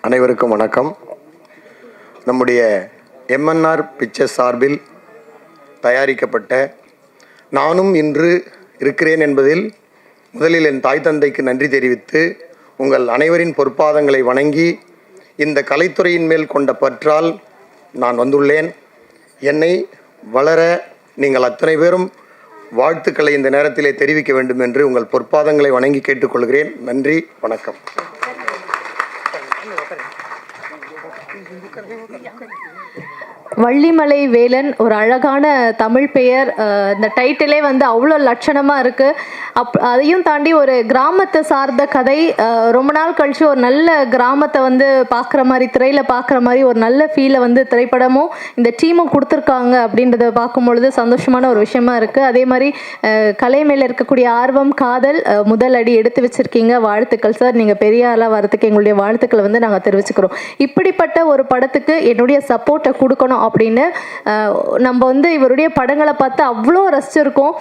அனைவருக்கும் வணக்கம். நம்முடைய எம்என்ஆர் பிக்சர்ஸ் சார்பில் தயாரிக்கப்பட்ட நானும் இன்று இருக்கிறேன் என்பதில் முதலில் என் தாய் தந்தைக்கு நன்றி தெரிவித்து உங்கள் அனைவரின் பொற்பாதங்களை வணங்கி இந்த கலைத்துறையின் மேல் கொண்ட பற்றால் நான் வந்துள்ளேன். என்னை வளர நீங்கள் அத்தனை பேரும் வாழ்த்துக்களை இந்த நேரத்திலே தெரிவிக்க வேண்டும் என்று உங்கள் பொற்பாதங்களை வணங்கி கேட்டுக்கொள்கிறேன். நன்றி, வணக்கம். வள்ளிமலை வேலன் ஒரு அழகான தமிழ் பெயர். இந்த டைட்டிலே வந்து அவ்வளோ லட்சணமாக இருக்குது. அதையும் தாண்டி ஒரு கிராமத்தை சார்ந்த கதை. ரொம்ப நாள் கழித்து ஒரு நல்ல கிராமத்தை வந்து பார்க்குற மாதிரி, திரையில் பார்க்குற மாதிரி ஒரு நல்ல ஃபீலை வந்து திரைப்படமும் இந்த டீமும் கொடுத்துருக்காங்க அப்படின்றத பார்க்கும்பொழுது சந்தோஷமான ஒரு விஷயமா இருக்குது. அதே மாதிரி கலை மேலே இருக்கக்கூடிய ஆர்வம், காதல் முதல் அடி எடுத்து வச்சுருக்கீங்க. வாழ்த்துக்கள் சார். நீங்கள் பெரிய ஆளாக வரதுக்கு எங்களுடைய வாழ்த்துக்களை வந்து நாங்கள் தெரிவிச்சுக்கிறோம். இப்படிப்பட்ட ஒரு படத்துக்கு என்னுடைய சப்போர்ட்டை கொடுக்கணும் அப்படின்னு நம்ம வந்து இவருடைய படங்களை பார்த்து அவ்வளோ ரசிச்சிருக்கோம்.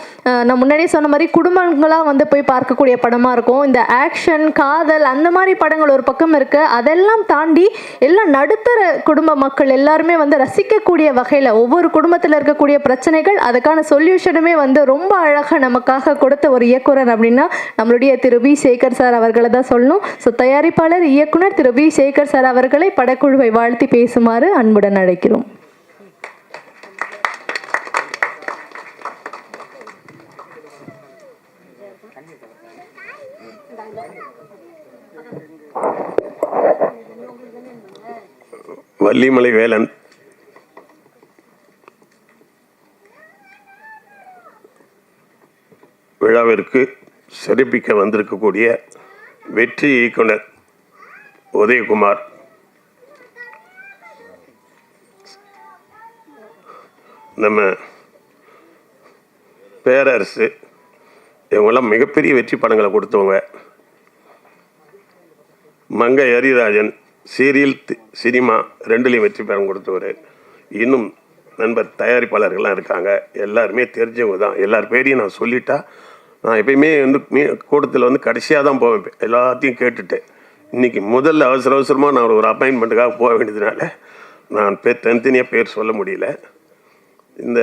நான் முன்னாடியே சொன்ன மாதிரி குடும்பங்களாக வந்து போய் பார்க்கக்கூடிய படமாக இருக்கும். இந்த ஆக்ஷன், காதல் அந்த மாதிரி படங்கள் ஒரு பக்கம் இருக்கு. அதெல்லாம் தாண்டி எல்லாம் நடுத்தர குடும்ப மக்கள் எல்லாருமே வந்து ரசிக்கக்கூடிய வகையில் ஒவ்வொரு குடும்பத்தில் இருக்கக்கூடிய பிரச்சனைகள், அதுக்கான சொல்யூஷனுமே வந்து ரொம்ப அழகாக நமக்காக கொடுத்த ஒரு இயக்குனர் அப்படின்னா நம்மளுடைய திரு வி சேகர் சார் அவர்களை தான் சொல்லணும். ஸோ தயாரிப்பாளர், இயக்குனர் திரு வி சேகர் சார் அவர்களை படக்குழுவை வாழ்த்தி பேசுமாறு அன்புடன் அழைக்கிறோம். வள்ளிமலை வேலன் விழாவிற்கு சிறப்பிக்க வந்திருக்கக்கூடிய வெற்றி இயக்குனர் உதயகுமார், நம்ம பேரரசு, இவங்கெல்லாம் மிகப்பெரிய வெற்றி படங்களை கொடுத்தவங்க. மங்கை ஹரிராஜன் சீரியல், சினிமா ரெண்டுலேயும் வெற்றி படம் கொடுத்தவர். இன்னும் நண்பர் தயாரிப்பாளர்கள்லாம் இருக்காங்க. எல்லாருமே தெரிஞ்சவங்க தான். எல்லார் பேரையும் நான் சொல்லிட்டா, நான் எப்பயுமே வந்து கூட்டத்தில் வந்து கடைசியாக தான் போவேன். எல்லாத்தையும் கேட்டுட்டு இன்றைக்கி முதல்ல அவசரமாக நான் ஒரு அப்பாயின்மெண்ட்டுக்காக போக வேண்டியதுனால நான் தனித்தனியாக பேர் சொல்ல முடியல. இந்த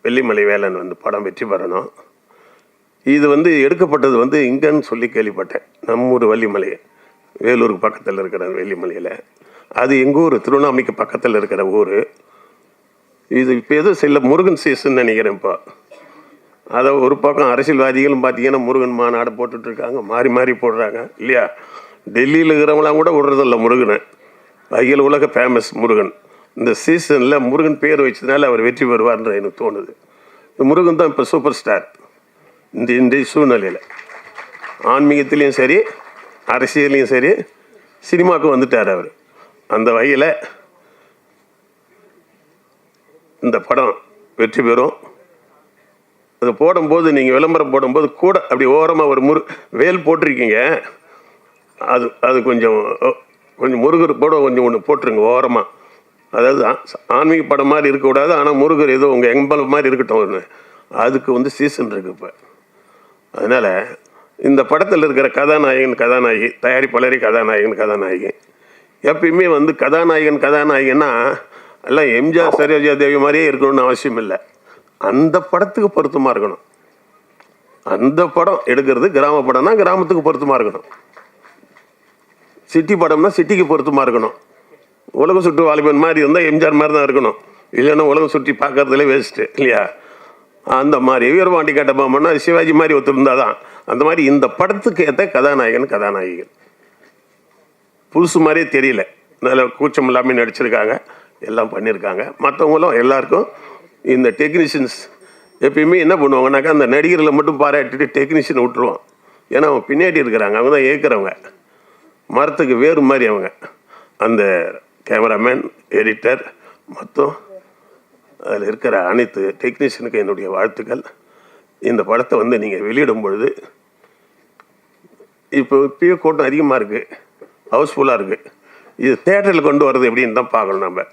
வெள்ளிமலை வேலன் வந்து படம் வெற்றி பெறணும். இது வந்து எடுக்கப்பட்டது வந்து இங்கன்னு சொல்லி கேள்விப்பட்டேன். நம்ம ஊர் வள்ளிமலை, வேலூருக்கு பக்கத்தில் இருக்கிற வெள்ளிமலையில். அது எங்கள் ஊர், திருவண்ணாமலைக்கு பக்கத்தில் இருக்கிற ஊர். இது இப்போ எதுவும் சில முருகன் சீசன் நினைக்கிறேன். இப்போ அதை ஒரு பக்கம் அரசியல்வாதிகளும் பார்த்தீங்கன்னா முருகன் மாநாடு போட்டுட்ருக்காங்க, மாறி மாறி போடுறாங்க இல்லையா. டெல்லியில் இருக்கிறவங்களாம் கூட விடுறதில்ல முருகனை. அகில உலக ஃபேமஸ் முருகன். இந்த சீசனில் முருகன் பேர் வச்சதுனால அவர் வெற்றி பெறுவார்ன்ற எனக்கு தோணுது. முருகன் தான் இப்போ சூப்பர் ஸ்டார் இன்றைய சூழ்நிலையில். ஆன்மீகத்துலேயும் சரி, அரசியலையும் சரி, சினிமாவுக்கு வந்துட்டார் அவர். அந்த வகையில் இந்த படம் வெற்றி பெறும். அது போடும்போது, நீங்கள் விளம்பரம் போடும்போது கூட அப்படி ஓரமாக ஒரு வேல் போட்டிருக்கீங்க. அது கொஞ்சம் முருகர் போட கொஞ்சம் ஒன்று போட்டுருங்க ஓரமாக. அதாவது ஆன்மீக படம் மாதிரி இருக்கக்கூடாது, ஆனால் முருகர் ஏதோ உங்கள் எம்பலம் மாதிரி இருக்கட்டும் ஒன்று. அதுக்கு வந்து சீசன் இருக்குது இப்போ. அதனால் இந்த படத்தில் இருக்கிற கதாநாயகி, தயாரிப்பாளரே கதாநாயகி. எப்பயுமே வந்து கதாநாயகன்னா எல்லாம் எம்ஜிஆர், சரோஜா தேவி மாதிரியே இருக்கணும்னு அவசியம் இல்லை. அந்த படத்துக்கு பொருத்தமாக இருக்கணும். அந்த படம் எடுக்கிறது கிராம படம்னா கிராமத்துக்கு பொருத்தமாக இருக்கணும். சிட்டி படம்னா சிட்டிக்கு பொருத்தமாக இருக்கணும். உலகம் சுற்று வாலிபன் மாதிரி இருந்தால் எம்ஜிஆர் மாதிரி தான் இருக்கணும். இல்லைன்னா உலகம் சுற்றி பார்க்கறதுல வேஸ்ட்டு இல்லையா. அந்த மாதிரி வீரபாண்டி கட்டபொம்மன்னா சிவாஜி மாதிரி ஒத்துருந்தா தான். அந்த மாதிரி இந்த படத்துக்கு ஏற்ற கதாநாயகிகள் புதுசு மாதிரியே தெரியல. நல்ல கூச்சம் இல்லாமல் நடிச்சிருக்காங்க, எல்லாம் பண்ணியிருக்காங்க. மற்றவங்களும் எல்லாருக்கும் இந்த டெக்னீஷியன்ஸ் எப்பயுமே என்ன பண்ணுவாங்கன்னாக்கா, அந்த நடிகர்களை மட்டும் பாராட்டிட்டு டெக்னீஷியன் விட்டுருவோம். ஏன்னா அவங்க பின்னாடி இருக்கிறாங்க, அவங்க தான் இயக்குறவங்க. மரத்துக்கு வேறு மாதிரி அவங்க. அந்த கேமராமேன், எடிட்டர், மொத்தம் அதில் இருக்கிற அனைத்து டெக்னீஷியனுக்கு என்னுடைய வாழ்த்துக்கள். இந்த படத்தை வந்து நீங்கள் வெளியிடும் பொழுது, இப்போயே கூட்டம் அதிகமாக இருக்குது, ஹவுஸ்ஃபுல்லாக இருக்குது. இது தேட்டரில் கொண்டு வர்றது எப்படின்னு தான் பார்க்கணும். நம்ம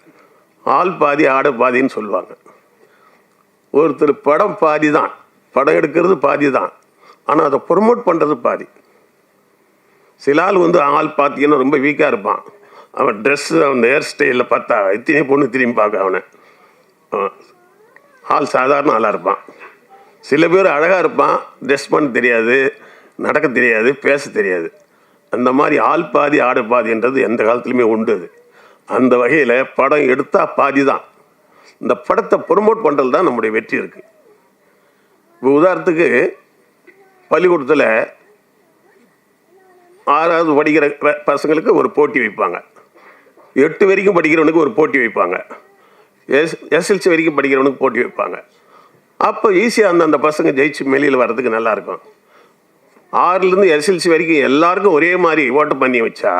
ஆள் பாதி ஆட பாதின்னு சொல்லுவாங்க. ஒருத்தர் படம் பாதி தான், படம் எடுக்கிறது பாதி தான், ஆனால் அதை ப்ரொமோட் பண்ணுறது பாதி. சில ஆள் வந்து ஆள் பார்த்தீங்கன்னா ரொம்ப வீக்காக இருப்பான். அவன் ட்ரெஸ்ஸு அவன் ஹேர் ஸ்டைலில் பார்த்தா இத்தனை பொண்ணு திரும்பி பார்க்க அவனை. ஆள் சாதாரண ஆளாக இருப்பான். சில பேர் அழகாக இருப்பான், ட்ரெஸ் பண்ண தெரியாது, நடக்க தெரியாது, பேச தெரியாது. அந்த மாதிரி ஆள் பாதி ஆடு பாதின்றது எந்த காலத்துலையுமே உண்டு. அந்த வகையில் படம் எடுத்தால் பாதி தான். இந்த படத்தை ப்ரொமோட் பண்ணுறது தான் நம்முடைய வெற்றி இருக்குது. இப்போ உதாரணத்துக்கு பள்ளிக்கூடத்தில் 6வது படிக்கிற பசங்களுக்கு ஒரு போட்டி வைப்பாங்க, 8 வரைக்கும் படிக்கிறவனுக்கு ஒரு போட்டி வைப்பாங்க, எஸ்எல்சி வரைக்கும் படிக்கிறவனுக்கு போட்டி வைப்பாங்க. அப்போ ஈஸியாக அந்த பசங்க ஜெயிச்சு வெளியில் வர்றதுக்கு நல்லாயிருக்கும். 6லேருந்து எஸ்எல்சி வரைக்கும் எல்லாருக்கும் ஒரே மாதிரி ஓட்டு பண்ணி வச்சா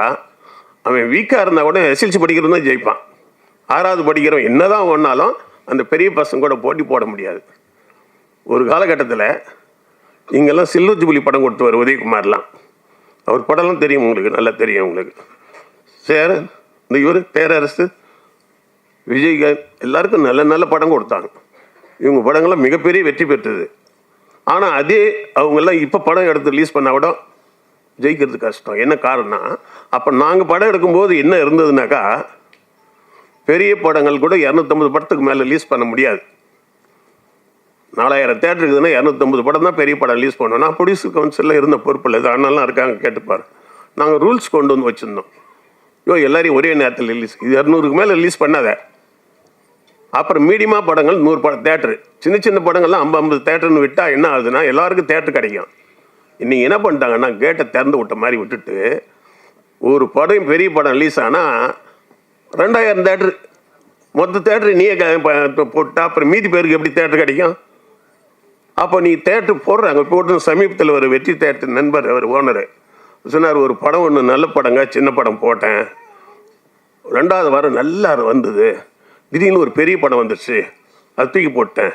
அவன் வீக்காக இருந்தால் கூட எஸ்எல்சி படிக்கிறவன் தான் ஜெயிப்பான். 6வது படிக்கிறவன் என்ன தான் ஒன்றாலும் அந்த பெரிய பசங்க கூட போட்டி போட முடியாது. ஒரு காலகட்டத்தில் இங்கெல்லாம் சில்வர் ஜூபிலி படம் கொடுத்துவார் உதயகுமார்லாம். அவர் படம்லாம் தெரியும் உங்களுக்கு, நல்லா தெரியும் உங்களுக்கு. சார் இந்த இவர் பேரரசு, விஜயகாந்த் எல்லாருக்கும் நல்ல நல்ல படம் கொடுத்தாங்க. இவங்க படங்கள்லாம் மிகப்பெரிய வெற்றி பெற்றது. ஆனால் அதே அவங்கெல்லாம் இப்போ படம் எடுத்து ரிலீஸ் பண்ணால் கூட ஜெயிக்கிறது கஷ்டம். என்ன காரணம்? அப்போ நாங்கள் படம் எடுக்கும்போது என்ன இருந்ததுனாக்கா, பெரிய படங்கள் கூட 250 படத்துக்கு மேலே ரிலீஸ் பண்ண முடியாது. 4000 தேட்டர் இருக்குதுன்னா 250 படம் தான் பெரிய படம் ரிலீஸ் பண்ணோம்னா ப்ரொடியூசர் கவுன்சிலில் இருந்த பொறுப்பில் இது அண்ணெல்லாம் இருக்காங்க கேட்டுப்பார். நாங்கள் ரூல்ஸ் கொண்டு வந்து வச்சுருந்தோம். எல்லாரையும் ஒரே நேரத்தில் ரிலீஸ், இது 200க்கு மேலே ரிலீஸ் பண்ணாத. அப்புறம் மீடியமாக படங்கள் 100 படம் தேட்டரு, சின்ன சின்ன படங்கள்லாம் 50 தேட்டர்னு விட்டால் என்ன ஆகுதுன்னா எல்லாருக்கும் தேட்டர் கிடைக்கும். இன்றைக்கி என்ன பண்ணிட்டாங்கன்னா கேட்டை திறந்து விட்ட மாதிரி விட்டுட்டு ஒரு படம் பெரிய படம் ரிலீஸ் ஆனால் 2000 தேட்டரு, மொத்த தேட்டரு நீயே போட்டால் அப்புறம் மீதி பேருக்கு எப்படி தேட்டர் கிடைக்கும்? அப்போ நீ தேட்டர் போடுறாங்க. போட்டு சமீபத்தில் ஒரு வெற்றி தேட்டர் நண்பர் அவர் ஓனரு சொன்னார், ஒரு படம் ஒன்று நல்ல படங்க சின்ன படம் போட்டேன், 2வது வாரம் நல்லா வந்தது, திடீர்னு ஒரு பெரிய படம் வந்துடுச்சு, அது தூக்கி போட்டேன்.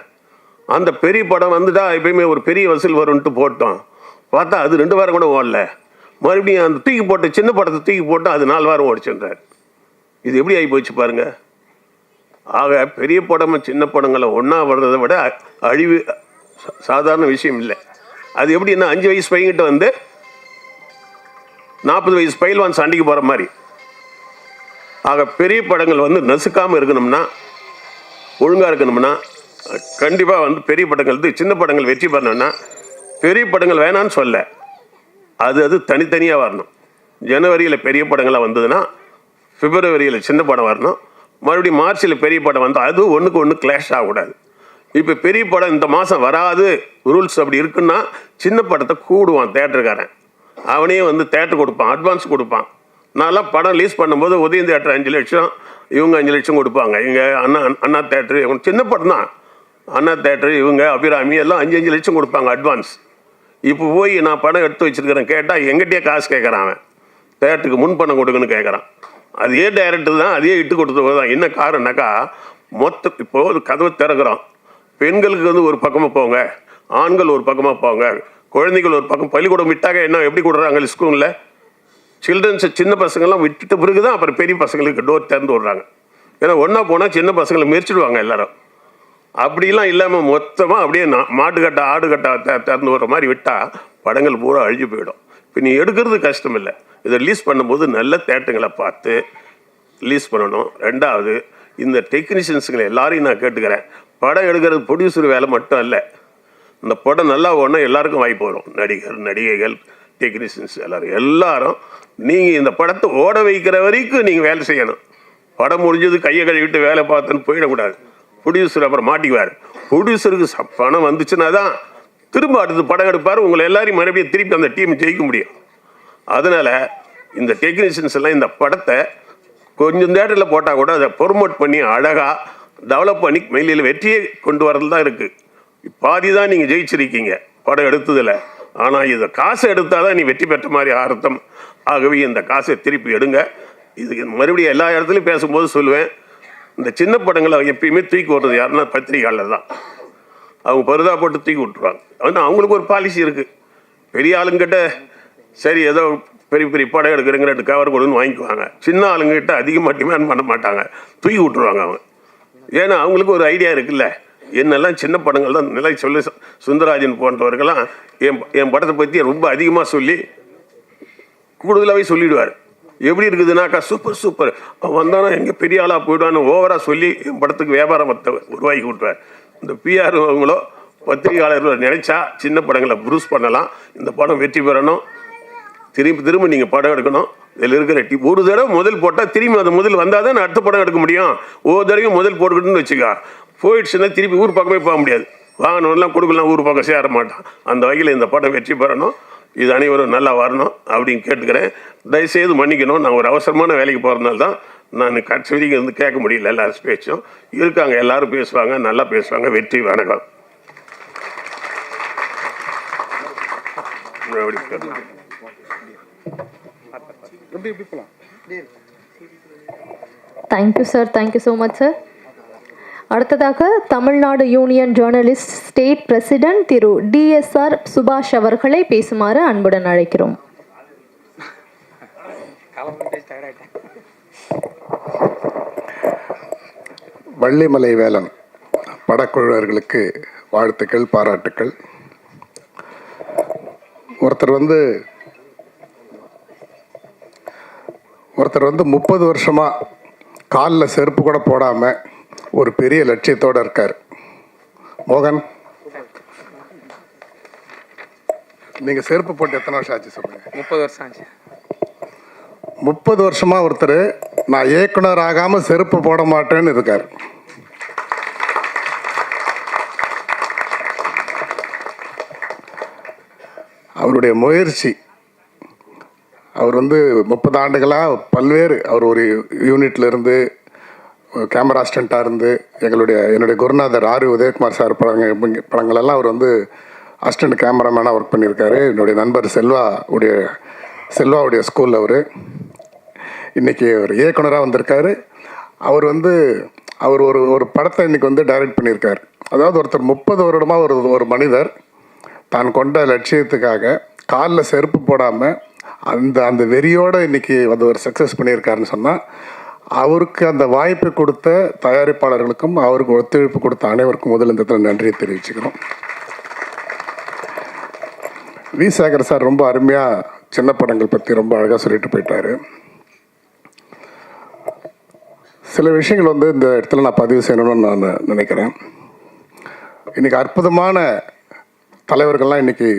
அந்த பெரிய படம் வந்துட்டா எப்பயுமே ஒரு பெரிய வசூல் வரும்ன்ட்டு போட்டோம், பார்த்தா அது 2 வாரம் கூட ஓடல, மறுபடியும் அந்த தூக்கி போட்ட சின்ன படத்தை தூக்கி போட்டால் அது 4 வாரம் ஓடிச்சுன்றார். இது எப்படி ஆகி போச்சு பாருங்க. ஆக பெரிய படம் சின்ன படங்களை ஒன்றா வர்றதை விட அழிவு சாதாரண விஷயம் இல்லை. அது எப்படின்னா 5 வயசு பையன்கிட்ட வந்து 40 வயசு பயில்வான் சண்டைக்கு போகிற மாதிரி. ஆக பெரிய படங்கள் வந்து நசுக்காமல் இருக்கணும்னா, ஒழுங்காக இருக்கணும்னா கண்டிப்பாக வந்து பெரிய படங்கள் சின்ன படங்கள் வெற்றி பெறணும்னா பெரிய படங்கள் வேணான்னு சொல்ல, அது தனித்தனியாக வரணும். ஜனவரியில் பெரிய படங்களாக வந்ததுன்னா பிப்ரவரியில் சின்ன படம் வரணும், மறுபடியும் மார்ச்சில் பெரிய படம் வந்தால் அது ஒன்றுக்கு ஒன்று கிளாஷ் ஆகக்கூடாது. இப்போ பெரிய படம் இந்த மாதம் வராது ரூல்ஸ் அப்படி இருக்குன்னா சின்ன படத்தை கூடுவான் தேட்டருக்காரன், அவனே வந்து தேட்டர் கொடுப்பான், அட்வான்ஸ் கொடுப்பான். நான்லாம் படம் ரிலீஸ் பண்ணும்போது உதயம் தேட்டர் 5 லட்சம், இவங்க 5 லட்சம் கொடுப்பாங்க. இங்கே அண்ணா தேட்டரு, இவங்க சின்ன படம் தான், அண்ணா தேட்டரு இவங்க அபிராமி எல்லாம் 5 லட்சம் கொடுப்பாங்க அட்வான்ஸ். இப்போ போய் நான் படம் எடுத்து வச்சுருக்கிறேன் கேட்டால் எங்கிட்டே காசு கேட்குறான், அவன் தேட்டருக்கு முன் பணம் கொடுக்குன்னு கேட்குறான். அதே டைரக்டர் தான், அதே இட்டு கொடுத்தது தான். என்ன காரணம்னாக்கா இப்போது கதவை திறக்கிறோம், பெண்களுக்கு வந்து ஒரு பக்கமாக போங்க, ஆண்கள் ஒரு பக்கமாக போங்க, குழந்தைகள் ஒரு பக்கம். பள்ளிக்கூடம் விட்டாங்க என்ன எப்படி கொடுறாங்க ஸ்கூலில், சில்ட்ரன்ஸ் சின்ன பசங்கள்லாம் விட்டுட்ட பிறகு தான் அப்புறம் பெரிய பசங்களுக்கு டோர் திறந்து விடுறாங்க. ஏன்னா ஒன்றா போனால் சின்ன பசங்களை மெரிச்சிடுவாங்க எல்லாரும். அப்படிலாம் இல்லாமல் மொத்தமாக அப்படியே மாட்டுக்கட்டை ஆடுகட்டை திறந்து விடுற மாதிரி விட்டால் படங்கள் பூரா அழிஞ்சு போயிடும். இப்போ நீ எடுக்கிறது கஷ்டம் இல்லை, இதை ரிலீஸ் பண்ணும்போது நல்ல தேட்டங்களை பார்த்து ரிலீஸ் பண்ணணும். 2வது இந்த டெக்னீஷியன்ஸுங்களை எல்லாரையும் நான் கேட்டுக்கிறேன், படம் எடுக்கிறது ப்ரொடியூசர் வேலை மட்டும் இல்லை, இந்த படம் நல்லா ஓடனா எல்லாருக்கும் வாய்ப்பு வரும். நடிகர் நடிகைகள் டெக்னீஷியன்ஸ் எல்லாரும் நீங்கள் இந்த படத்தை ஓட வைக்கிற வரைக்கும் நீங்கள் வேலை செய்யணும். படம் முடிஞ்சது கையை கழுவிட்டு வேலை பார்த்துன்னு போயிடக்கூடாது. ப்ரொடியூசர் அப்புறம் மாட்டிக்குவார். ப்ரொடியூசருக்கு பணம் வந்துச்சுன்னா தான் திரும்ப அடுத்து படம் எடுப்பார், உங்களை எல்லாரையும் மறுபடியும் திருப்பி அந்த டீம் ஜெயிக்க முடியும். அதனால் இந்த டெக்னீஷியன்ஸ் எல்லாம் இந்த படத்தை கொஞ்சம் தேட்டரில் போட்டால் கூட அதை ப்ரொமோட் பண்ணி அழகாக டெவலப் பண்ணி மெயிலில் வெற்றியை கொண்டு வரது தான் இருக்குது. பாதி தான் நீங்கள் ஜெயிச்சிருக்கீங்க படம் எடுத்ததில். ஆனால் இதை காசை எடுத்தால் தான் நீ வெற்றி பெற்ற மாதிரி அர்த்தம். ஆகவே இந்த காசை திருப்பி எடுங்க. இதுக்கு மறுபடியும் எல்லா இடத்துலையும் பேசும்போது சொல்லுவேன், இந்த சின்ன படங்களை எப்பயுமே தூக்கி விடுறது யாருன்னா பத்திரிகையாளர் தான். அவங்க பருதா போட்டு தூக்கி விட்டுருவாங்க. ஆனால் அவங்களுக்கு ஒரு பாலிசி இருக்குது. பெரிய ஆளுங்கிட்ட சரி ஏதோ பெரிய பெரிய படம் எடுக்கிறங்கிட்ட கவர் கொடுன்னு வாங்கிக்குவாங்க. சின்ன ஆளுங்கிட்ட அதிகமாக டிமாண்ட் பண்ண மாட்டாங்க, தூக்கி விட்டுருவாங்க அவங்க. ஏன்னா அவங்களுக்கு ஒரு ஐடியா இருக்குல்ல, என்னெல்லாம் சின்ன படங்கள் தான் நிலை சொல்லி சுந்தரராஜன் போன்றவர்கள்லாம் என் படத்தை பற்றி ரொம்ப அதிகமாக சொல்லி கூடுதலாகவே சொல்லிடுவார். எப்படி இருக்குதுனாக்கா சூப்பர் சூப்பர், அவன் வந்தானா எங்கே பெரிய ஆளாக போயிடுவான்னு ஓவராக சொல்லி என் படத்துக்கு வியாபாரத்தை உருவாக்கி கொடுத்தார். இந்த பிஆர் அவங்களோ பத்திரிகையாளர்கள் நினைச்சா சின்ன படங்களை ப்ரூஸ் பண்ணலாம். இந்த படம் வெற்றி பெறணும், திரும்ப நீங்கள் படம் எடுக்கணும். இதில் இருக்கிற ஒரு தடவை முதல் போட்டால் திரும்பி அது முதல் வந்தால் தான் அடுத்த படம் எடுக்க முடியும். ஒவ்வொரு தடவையும் முதல் போட்டுக்கிட்டுன்னு வச்சுக்கா, போயிடுச்சுன்னா திருப்பி ஊர் பக்கமே போக முடியாது. வாகனம்லாம் கொடுக்கலாம், ஊர் பக்கம் சேர மாட்டான். அந்த வகையில் இந்த படம் வெற்றி பெறணும், இது அனைவரும் நல்லா வரணும் அப்படின்னு கேட்டுக்கிறேன். தயவுசெய்து மன்னிக்கணும், நான் ஒரு அவசரமான வேலைக்கு போகிறதுனால தான் நான் கடைசி வரைக்கும் வந்து கேட்க முடியல. எல்லாரும் பேச்சும் இருக்காங்க, எல்லாரும் பேசுவாங்க, நல்லா பேசுவாங்க. வெற்றி வணக்கம். Thank you sir, thank you so much sir. அடுத்ததாக Tamil Nadu union journalist state president Thiru TSR Subash அவர்களை பேசுமாறு அன்புடன் அழைக்கிறோம். வள்ளிமலை வேலன் படக்குழுவினர்களுக்கு வாழ்த்துக்கள், பாராட்டுக்கள். ஒருத்தர் வந்து 30 வருஷமாக காலில் செருப்பு கூட போடாமல் ஒரு பெரிய லட்சியத்தோடு இருக்கார். மோகன், நீங்கள் செருப்பு போட்டு எத்தனை வருஷம் ஆச்சு சொல்லுங்கள்? 30 வருஷம் ஆச்சு. 30 வருஷமாக ஒருத்தர் நான் இயக்குனர் ஆகாமல் செருப்பு போட மாட்டேன்னு இருக்கார். அவருடைய முயற்சி, அவர் வந்து 30 ஆண்டுகளாக பல்வேறு, அவர் ஒரு யூனிட்ல இருந்து கேமரா அசிஸ்டண்ட்டாக இருந்து என்னுடைய குருநாதர் ஆர் உதயகுமார் சார் படங்களெல்லாம் அவர் வந்து அசிஸ்டண்ட் கேமராமேனாக ஒர்க் பண்ணியிருக்காரு. என்னுடைய நண்பர் செல்வாவுடைய ஸ்கூலில் அவர் இன்றைக்கி ஒரு இயக்குனராக வந்திருக்காரு. அவர் ஒரு படத்தை இன்றைக்கி வந்து டைரக்ட் பண்ணியிருக்கார். அதாவது ஒருத்தர் 30 வருடமாக ஒரு மனிதர் தான் கொண்ட லட்சியத்துக்காக காலில் செருப்பு போடாமல் அந்த வெறியோடு இன்றைக்கி வந்து ஒரு சக்ஸஸ் பண்ணியிருக்காருன்னு சொன்னால், அவருக்கு அந்த வாய்ப்பை கொடுத்த தயாரிப்பாளர்களுக்கும் அவருக்கு ஒத்துழைப்பு கொடுத்த அனைவருக்கும் முதல் இந்த இடத்துல நன்றியை தெரிவிச்சுக்கிறோம். வி சேகர் சார் ரொம்ப அருமையாக சின்ன படங்கள் பற்றி ரொம்ப அழகாக சொல்லிட்டு போயிட்டார். சில விஷயங்கள் வந்து இந்த இடத்துல நான் பதிவு செய்யணும்னு நான் நினைக்கிறேன். இன்றைக்கி அற்புதமான தலைவர்கள்லாம் இன்றைக்கி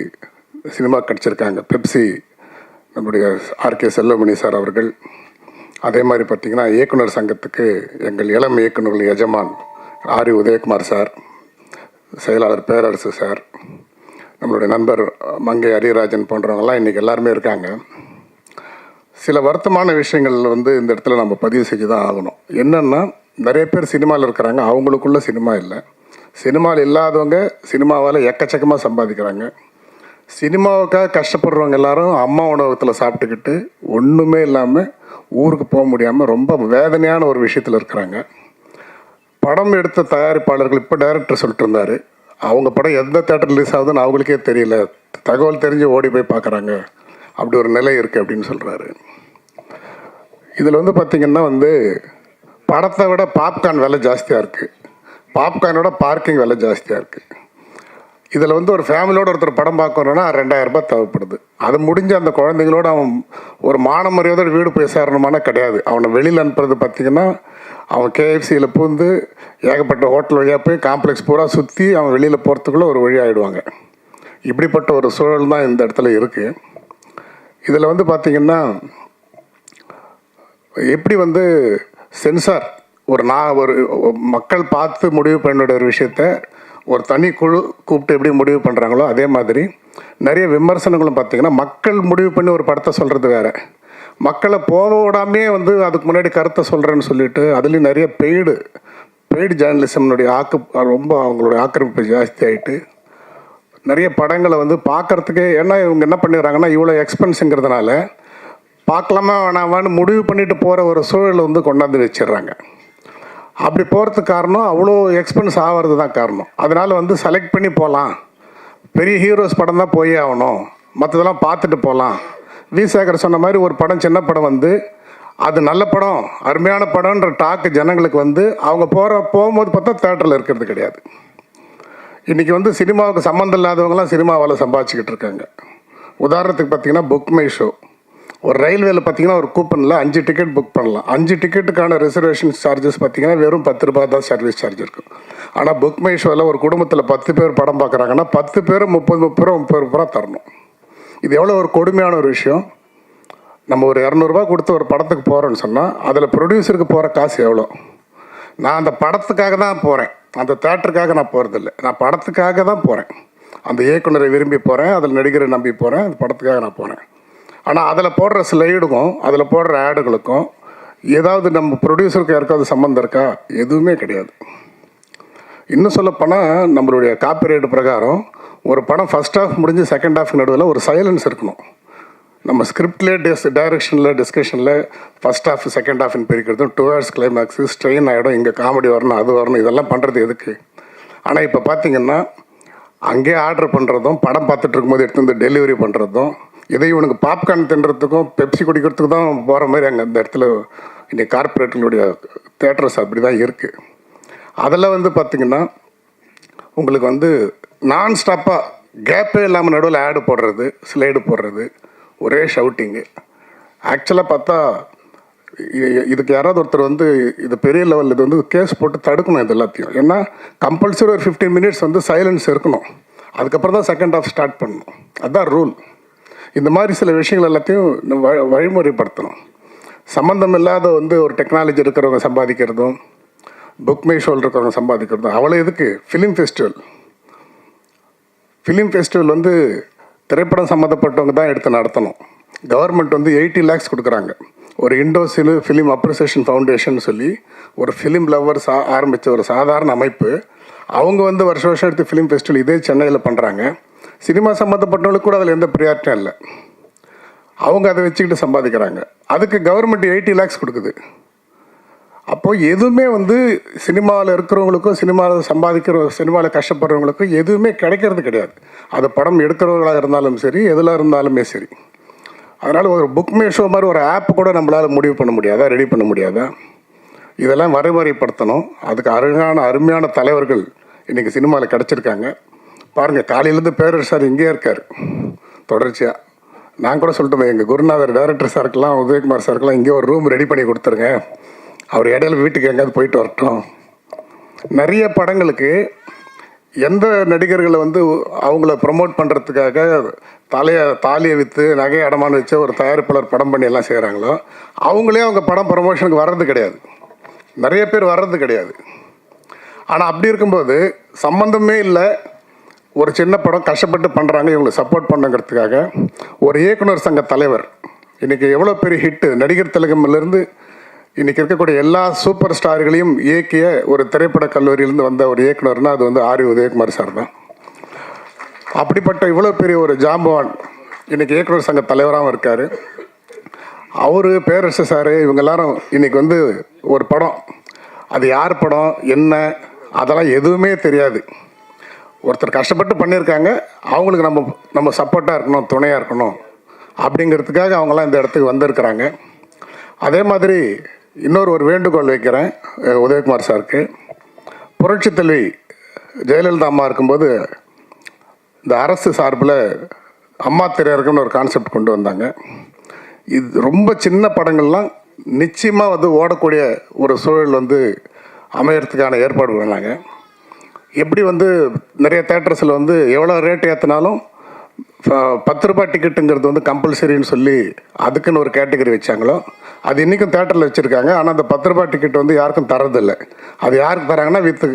சினிமா கிடச்சிருக்காங்க. பெப்சி நம்முடைய ஆர்கே செல்வமணி சார் அவர்கள், அதே மாதிரி பார்த்திங்கன்னா இயக்குனர் சங்கத்துக்கு எங்கள் இளம் இயக்குநர்கள் எஜமான் ஆர் உதயகுமார் சார், செயலாளர் பேரரசு சார், நம்மளுடைய நண்பர் மங்கை அரியராஜன் போன்றவங்கெல்லாம் இன்றைக்கி எல்லாருமே இருக்காங்க. சில வருத்தமான விஷயங்கள் வந்து இந்த இடத்துல நம்ம பதிவு செஞ்சு தான் ஆகணும். என்னென்னா, நிறைய பேர் சினிமாவில் இருக்கிறாங்க, அவங்களுக்குள்ள சினிமா இல்லை. சினிமாவில் இல்லாதவங்க சினிமாவால் எக்கச்சக்கமாக சம்பாதிக்கிறாங்க. சினிமாவுக்காக கஷ்டப்படுறவங்க எல்லாரும் அம்மா உணவகத்தில் சாப்பிட்டுக்கிட்டு ஒன்றுமே இல்லாமல் ஊருக்கு போக முடியாமல் ரொம்ப வேதனையான ஒரு விஷயத்தில் இருக்கிறாங்க. படம் எடுத்த தயாரிப்பாளர்கள், இப்போ டைரக்டர் சொல்லிட்டு இருந்தார், அவங்க படம் எந்த தேட்டர் ரிலீஸ் ஆகுதுன்னு அவங்களுக்கே தெரியல, தகவல் தெரிஞ்சு ஓடி போய் பார்க்குறாங்க, அப்படி ஒரு நிலை இருக்குது அப்படின்னு சொல்கிறாரு. இதில் வந்து பார்த்திங்கன்னா வந்து படத்தை விட பாப்கார்ன் விலை ஜாஸ்தியாக இருக்குது, பாப்கார்னோட பார்க்கிங் விலை ஜாஸ்தியாக இருக்குது. இதில் வந்து ஒரு ஃபேமிலியோடு ஒருத்தர் படம் பார்க்கணுன்னா 2000 ரூபாய் தேவைப்படுது. அது முடிஞ்சு அந்த குழந்தைங்களோட அவன் ஒரு மான மரியாதை வீடு போய் சேரணுமானா கிடையாது. அவனை வெளியில் அனுப்புறது பார்த்திங்கன்னா, அவன் கேஎஃப்சியில் பூந்து ஏகப்பட்ட ஹோட்டல் வழியாக போய் காம்ப்ளெக்ஸ் பூரா சுற்றி அவன் வெளியில் போகிறதுக்குள்ளே ஒரு வழி ஆகிடுவாங்க. இப்படிப்பட்ட ஒரு சூழல் தான் இந்த இடத்துல இருக்குது. இதில் வந்து பார்த்திங்கன்னா எப்படி வந்து சென்சார் ஒரு மக்கள் பார்த்து முடிவு பண்ண ஒரு விஷயத்த ஒரு தனி குழு கூப்பிட்டு எப்படி முடிவு பண்ணுறாங்களோ, அதே மாதிரி நிறைய விமர்சனங்களும் பார்த்திங்கன்னா மக்கள் முடிவு பண்ணி ஒரு படத்தை சொல்கிறது வேறு, மக்களை போக விடாமே வந்து அதுக்கு முன்னாடி கருத்தை சொல்கிறேன்னு சொல்லிட்டு அதுலேயும் நிறைய பெய்டு ஜேர்னலிசம்னுடைய ரொம்ப அவங்களுடைய ஆக்கிரமிப்பு ஜாஸ்தி ஆகிட்டு நிறைய படங்களை வந்து பார்க்குறதுக்கே, ஏன்னா இவங்க என்ன பண்ணிடுறாங்கன்னா இவ்வளோ எக்ஸ்பென்ஸுங்கிறதுனால பார்க்கலாமா வேணாமான்னு முடிவு பண்ணிட்டு போகிற ஒரு சூழல் வந்து கொண்டாந்து வச்சிடுறாங்க. அப்படி போகிறதுக்கு காரணம் அவ்வளோ எக்ஸ்பென்ஸ் ஆகிறது தான் காரணம். அதனால் வந்து செலக்ட் பண்ணி போகலாம், பெரிய ஹீரோஸ் படம் தான் போயே ஆகணும், மற்றதெல்லாம் பார்த்துட்டு போகலாம். வி சேகர் சொன்ன மாதிரி ஒரு படம், சின்ன படம் வந்து அது நல்ல படம், அருமையான படம்ன்ற டாக்கு ஜனங்களுக்கு வந்து அவங்க போகும்போது பார்த்தா தேட்டரில் இருக்கிறது கிடையாது. இன்றைக்கி வந்து சினிமாவுக்கு சம்மந்தம் இல்லாதவங்களாம் சினிமாவால் சம்பாதிச்சிக்கிட்டு இருக்காங்க. உதாரணத்துக்கு பார்த்திங்கன்னா புக் மை ஷோ, ஒரு ரயில்வேல பார்த்தீங்கன்னா ஒரு கூப்பனில் 5 டிக்கெட் புக் பண்ணலாம். 5 டிக்கெட்டுக்கான ரிசர்வேஷன் சார்ஜஸ் பார்த்தீங்கன்னா வெறும் 10 ரூபாய் தான் சர்வீஸ் சார்ஜ் இருக்கும். ஆனால் புக் மை ஷோவில் ஒரு குடும்பத்தில் 10 பேர் படம் பார்க்குறாங்கன்னா 10 பேர் 30 ரூபா தரணும். இது எவ்வளோ ஒரு கொடுமையான ஒரு விஷயம். நம்ம ஒரு 200 கொடுத்து ஒரு படத்துக்கு போகிறோன்னு சொன்னால் அதில் ப்ரொடியூசருக்கு போகிற காசு எவ்வளோ? நான் அந்த படத்துக்காக தான் போகிறேன், அந்த தேட்டருக்காக நான் போகிறதில்ல. நான் படத்துக்காக தான் போகிறேன், அந்த இயக்குனரை விரும்பி போகிறேன், அதில் நடிகரை நம்பி போகிறேன், அந்த படத்துக்காக நான் போகிறேன். ஆனால் அதில் போடுற ஸ்லைடுக்கும் அதில் போடுற ஆடுகளுக்கும் ஏதாவது நம்ம ப்ரொடியூசருக்கு யாருக்காவது சம்மந்தம் இருக்கா? எதுவுமே கிடையாது. இன்னும் சொல்லப்போனால் நம்மளுடைய காப்பிரைட் பிரகாரம் ஒரு படம் ஃபஸ்ட் ஹாஃப் முடிஞ்சு செகண்ட் ஹாஃப் நடுவில் ஒரு சைலன்ஸ் இருக்கணும். நம்ம ஸ்கிரிப்ட்லேயே டைரக்ஷனில் டிஸ்கஷனில் ஃபஸ்ட் ஹாஃப் செகண்ட் ஹாஃப்னு பிரிக்கிறதும் 2 hours கிளைமேக்ஸு ஸ்ட்ரெயின் ஆகிடும், இங்கே காமெடி வரணும் அது வரணும், இதெல்லாம் பண்ணுறது எதுக்கு? ஆனால் இப்போ பார்த்தீங்கன்னா அங்கேயே ஆர்டர் பண்ணுறதும் படம் பார்த்துட்டு இருக்கும்போது எடுத்து வந்து டெலிவரி பண்ணுறதும், இதை இவனுக்கு பாப்கார்ன் தின்றதுக்கும் பெப்சி குடிக்கிறதுக்கு தான் போகிற மாதிரி அங்கே அந்த இடத்துல இன்றைக்கி கார்பரேட்டுகளுடைய தேட்டர்ஸ் அப்படி தான் இருக்குது. அதில் வந்து பார்த்திங்கன்னா உங்களுக்கு வந்து நான் ஸ்டாப்பாக கேப்பே இல்லாமல் நடுவில் ஆடு போடுறது, ஸ்லைடு போடுறது, ஒரே ஷவுட்டிங்கு. ஆக்சுவலாக பார்த்தா இதுக்கு யாராவது ஒருத்தர் வந்து இது பெரிய லெவலில் இது வந்து கேஸ் போட்டு தடுக்கணும் இது எல்லாத்தையும். ஏன்னா கம்பல்சரி ஒரு 15 minutes வந்து சைலன்ஸ் இருக்கணும், அதுக்கப்புறம் தான் செகண்ட் ஹாஃப் ஸ்டார்ட் பண்ணணும், அதுதான் ரூல். இந்த மாதிரி சில விஷயங்கள் எல்லாத்தையும் வழிமுறைப்படுத்தணும். சம்மந்தம் இல்லாத வந்து ஒரு டெக்னாலஜி இருக்கிறவங்க சம்பாதிக்கிறதும் புக் மை ஷோவில் இருக்கிறவங்க சம்பாதிக்கிறதும் அவ்வளோ எதுக்கு? ஃபிலிம் ஃபெஸ்டிவல் வந்து திரைப்படம் சம்மந்தப்பட்டவங்க தான் எடுத்து நடத்தணும். கவர்மெண்ட் வந்து 80 lakhs கொடுக்குறாங்க. ஒரு இண்டோசில் ஃபிலிம் அப்ரிசியேஷன் ஃபவுண்டேஷன் சொல்லி ஒரு ஃபிலிம் லவ்வர்ஸ் ஆரம்பித்த ஒரு சாதாரண அமைப்பு. அவங்க வந்து வருஷம் எடுத்து ஃபிலிம் ஃபெஸ்டிவல் இதே சென்னையில் பண்ணுறாங்க. சினிமா சம்மந்தப்பட்டவங்களுக்கு கூட அதில் எந்த ப்ரியாரிட்டியும் இல்லை. அவங்க அதை வச்சுக்கிட்டு சம்பாதிக்கிறாங்க. அதுக்கு கவர்மெண்ட் 80 lakhs கொடுக்குது. அப்போது எதுவுமே வந்து சினிமாவில் இருக்கிறவங்களுக்கும் சினிமாவில் கஷ்டப்படுறவங்களுக்கும் எதுவுமே கிடைக்கிறது கிடையாது. அது படம் எடுக்கிறவங்களாக இருந்தாலும் சரி, எதில் இருந்தாலுமே சரி. அதனால் ஒரு புக் மை ஷோ மாதிரி ஒரு ஆப் கூட நம்மளால் முடிவு பண்ண முடியாதா, ரெடி பண்ண முடியாதா? இதெல்லாம் வரைமுறைப்படுத்தணும். அதுக்கு அருமையான தலைவர்கள் இன்றைக்கி சினிமாவில் கிடச்சிருக்காங்க. பாருங்கள், காலையிலேருந்து பேரர் சார் இங்கேயே இருக்கார் தொடர்ச்சியாக. நான் கூட சொல்லிட்டு எங்கள் குருநாதர் டைரக்டர் சாருக்கெல்லாம், உதயகுமார் சாருக்கெல்லாம் இங்கே ஒரு ரூம் ரெடி பண்ணி கொடுத்துருங்க, அவர் இடையில வீட்டுக்கு எங்கேயாவது போயிட்டு வரட்டும். நிறைய படங்களுக்கு எந்த நடிகர்களை வந்து அவங்கள ப்ரமோட் பண்ணுறதுக்காக தாலியை விற்று நகை அடமானம் வச்சு ஒரு தயாரிப்பாளர் படம் பண்ணி எல்லாம் செய்கிறாங்களோ அவங்களே அவங்க படம் ப்ரமோஷனுக்கு வர்றது கிடையாது, நிறைய பேர் வர்றது கிடையாது. ஆனால் அப்படி இருக்கும்போது சம்மந்தமே இல்லை, ஒரு சின்ன படம் கஷ்டப்பட்டு பண்ணுறாங்க, இவங்களை சப்போர்ட் பண்ணுங்கிறதுக்காக ஒரு இயக்குனர் சங்க தலைவர் இன்றைக்கி எவ்வளோ பெரிய ஹிட்டு, நடிகர் திலகம்லேருந்து இன்றைக்கி இருக்கக்கூடிய எல்லா சூப்பர் ஸ்டார்களையும் இயக்கிய ஒரு திரைப்பட கல்லூரியிலேருந்து வந்த ஒரு இயக்குனர்னால் அது வந்து ஆர் உதயகுமார் சார் தான். அப்படிப்பட்ட இவ்வளோ பெரிய ஒரு ஜாம்பவான் இன்றைக்கி இயக்குனர் சங்க தலைவராகவும் இருக்கார். அவர், பேரரசு சார், இவங்க எல்லாரும் இன்றைக்கி வந்து ஒரு படம், அது யார் படம் என்ன அதெல்லாம் எதுவுமே தெரியாது. ஒருத்தர் கஷ்டப்பட்டு பண்ணியிருக்காங்க, அவங்களுக்கு நம்ம சப்போர்ட்டாக இருக்கணும், துணையாக இருக்கணும் அப்படிங்கிறதுக்காக அவங்களாம் இந்த இடத்துக்கு வந்திருக்கிறாங்க. அதே மாதிரி இன்னொரு வேண்டுகோள் வைக்கிறேன் உதயகுமார் சாருக்கு. புரட்சித் தலைவி ஜெயலலிதா அம்மா இருக்கும்போது இந்த அரசு சார்பில் அம்மா திரையரங்குன்னு ஒரு கான்செப்ட் கொண்டு வந்தாங்க. இது ரொம்ப சின்ன படங்கள்லாம் நிச்சயமாக வந்து ஓடக்கூடிய ஒரு சூழல் வந்து அமையறதுக்கான ஏற்பாடு பண்ணாங்க. எப்படி வந்து நிறைய தேட்டர்ஸில் வந்து எவ்வளோ ரேட் ஏற்றினாலும் 10 ரூபாய் டிக்கெட்டுங்கிறது வந்து கம்பல்சரின்னு சொல்லி அதுக்குன்னு ஒரு கேட்டகரி வச்சாங்களோ அது இன்றைக்கும் தேட்டரில் வச்சுருக்காங்க. ஆனால் அந்த 10 ரூபாய் டிக்கெட் வந்து யாருக்கும் தரதில்லை. அது யாருக்கு தராங்கன்னா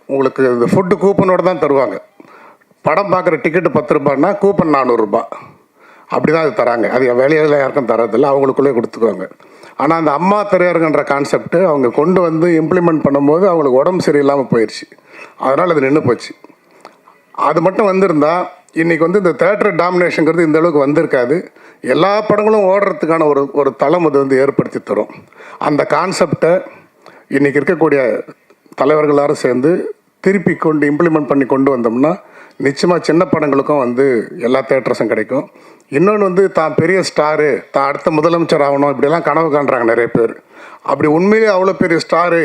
உங்களுக்கு இந்த ஃபுட்டு கூப்பனோடு தான் தருவாங்க. படம் பார்க்குற டிக்கெட்டு 10 ரூபாய்னா கூப்பன் 400 ரூபாய் அப்படி தான் அது தராங்க. அது வெளியில் யாருக்கும் தரதில்லை, அவங்களுக்குள்ளே கொடுத்துக்குவாங்க. ஆனால் அந்த அம்மா திரையரங்குன்ற கான்செப்ட்டு அவங்க கொண்டு வந்து இம்ப்ளிமெண்ட் பண்ணும்போது அவங்களுக்கு உடம்பு சரியில்லாமல் போயிடுச்சு. அதனால் அது நின்று போச்சு. அது மட்டும் வந்திருந்தால் இன்றைக்கி வந்து இந்த தேட்டர் டாமினேஷனுங்கிறது இந்த அளவுக்கு வந்திருக்காது. எல்லா படங்களும் ஓடுறதுக்கான ஒரு தளம் அது வந்து ஏற்படுத்தி தரும். அந்த கான்செப்டை இன்றைக்கி இருக்கக்கூடிய தலைவர்களாரும் சேர்ந்து திருப்பி இம்ப்ளிமெண்ட் பண்ணி கொண்டு வந்தோம்னா நிச்சயமாக சின்ன படங்களுக்கும் வந்து எல்லா தேட்டர்ஸும் கிடைக்கும். இன்னொன்று வந்து தான் பெரிய ஸ்டாரு, தான் அடுத்த முதலமைச்சர் ஆகணும், இப்படியெல்லாம் கனவு காண்றாங்க நிறைய பேர். அப்படி உண்மையிலே அவ்வளோ பெரிய ஸ்டாரு,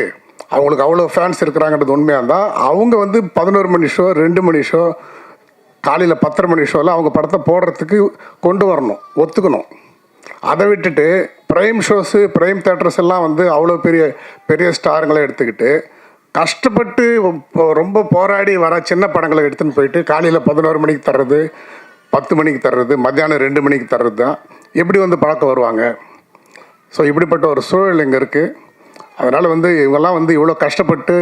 அவங்களுக்கு அவ்வளோ ஃபேன்ஸ் இருக்கிறாங்கிறது உண்மையாக இருந்தால் அவங்க வந்து 11 மணி ஷோ, 2 மணி ஷோ, காலையில் 10:30 மணி ஷோவில் அவங்க படத்தை போடுறதுக்கு கொண்டு வரணும், ஒத்துக்கணும். அதை விட்டுட்டு ப்ரைம் ஷோஸு ப்ரைம் தேட்டர்ஸ் எல்லாம் வந்து அவ்வளோ பெரிய பெரிய ஸ்டாருங்களை எடுத்துக்கிட்டு கஷ்டப்பட்டு ரொம்ப போராடி வர சின்ன படங்களை எடுத்துன்னு போயிட்டு காலையில் 11 மணிக்கு தர்றது, 10 மணிக்கு தர்றது, மத்தியானம் 2 மணிக்கு தர்றது தான் எப்படி வந்து பார்க்க வருவாங்க? ஸோ இப்படிப்பட்ட ஒரு சூழல் இங்கே இருக்குது. அதனால் வந்து இவங்கெல்லாம் வந்து இவ்வளோ கஷ்டப்பட்டு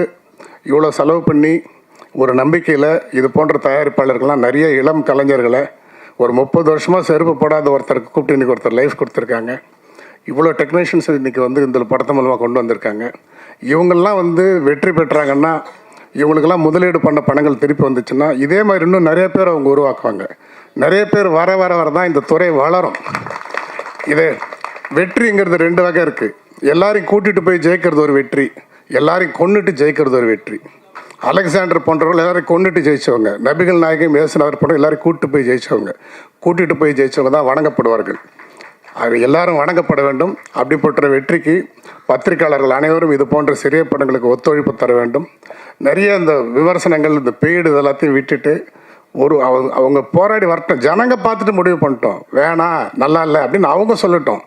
இவ்வளோ செலவு பண்ணி ஒரு நம்பிக்கையில் இது போன்ற தயாரிப்பாளர்கள்லாம் நிறைய இளம் கலைஞர்களை ஒரு 30 வருஷமாக செருப்பு போடாத ஒருத்தருக்கு கூப்பிட்டு இன்றைக்கி ஒருத்தர் லைஃப் கொடுத்துருக்காங்க. இவ்வளோ டெக்னீஷியன்ஸ் இன்றைக்கி வந்து இந்த படத்து மூலமாக கொண்டு வந்திருக்காங்க. இவங்கெல்லாம் வந்து வெற்றி பெற்றாங்கன்னா, இவங்களுக்கெல்லாம் முதலீடு பண்ண பணங்கள் திருப்பி வந்துச்சுன்னா இதே மாதிரி இன்னும் நிறைய பேர் அவங்க உருவாக்குவாங்க. நிறைய பேர் வர வர வர தான் இந்த துறை வளரும். இது வெற்றிங்கிறது 2 வகை இருக்குது. எல்லாரையும் கூட்டிகிட்டு போய் ஜெயிக்கிறது ஒரு வெற்றி, எல்லாரையும் கொண்டுட்டு ஜெயிக்கிறது ஒரு வெற்றி. அலெக்சாண்டர் போன்றவர்கள் எல்லாரையும் கொண்டுட்டு ஜெயிச்சவங்க, நபிகள் நாயகம் இயேசுநாதர் போன்ற எல்லாரையும் கூட்டிகிட்டு போய் ஜெயிச்சவங்க தான் வணங்கப்படுவார்கள். அது எல்லாரும் வணங்கப்பட வேண்டும். அப்படிப்பட்ட வெற்றிக்கு பத்திரிகையாளர்கள் அனைவரும் இது போன்ற சிறிய படங்களுக்கு ஒத்துழைப்பு தர வேண்டும். நிறைய இந்த விமர்சனங்கள், இந்த பெய்டு இதெல்லாத்தையும் விட்டுட்டு அவங்க போராடி வரட்டும். ஜனங்க பார்த்துட்டு முடிவு பண்ணிட்டோம், வேணாம் நல்லா இல்லை அப்படின்னு அவங்க சொல்லட்டும்.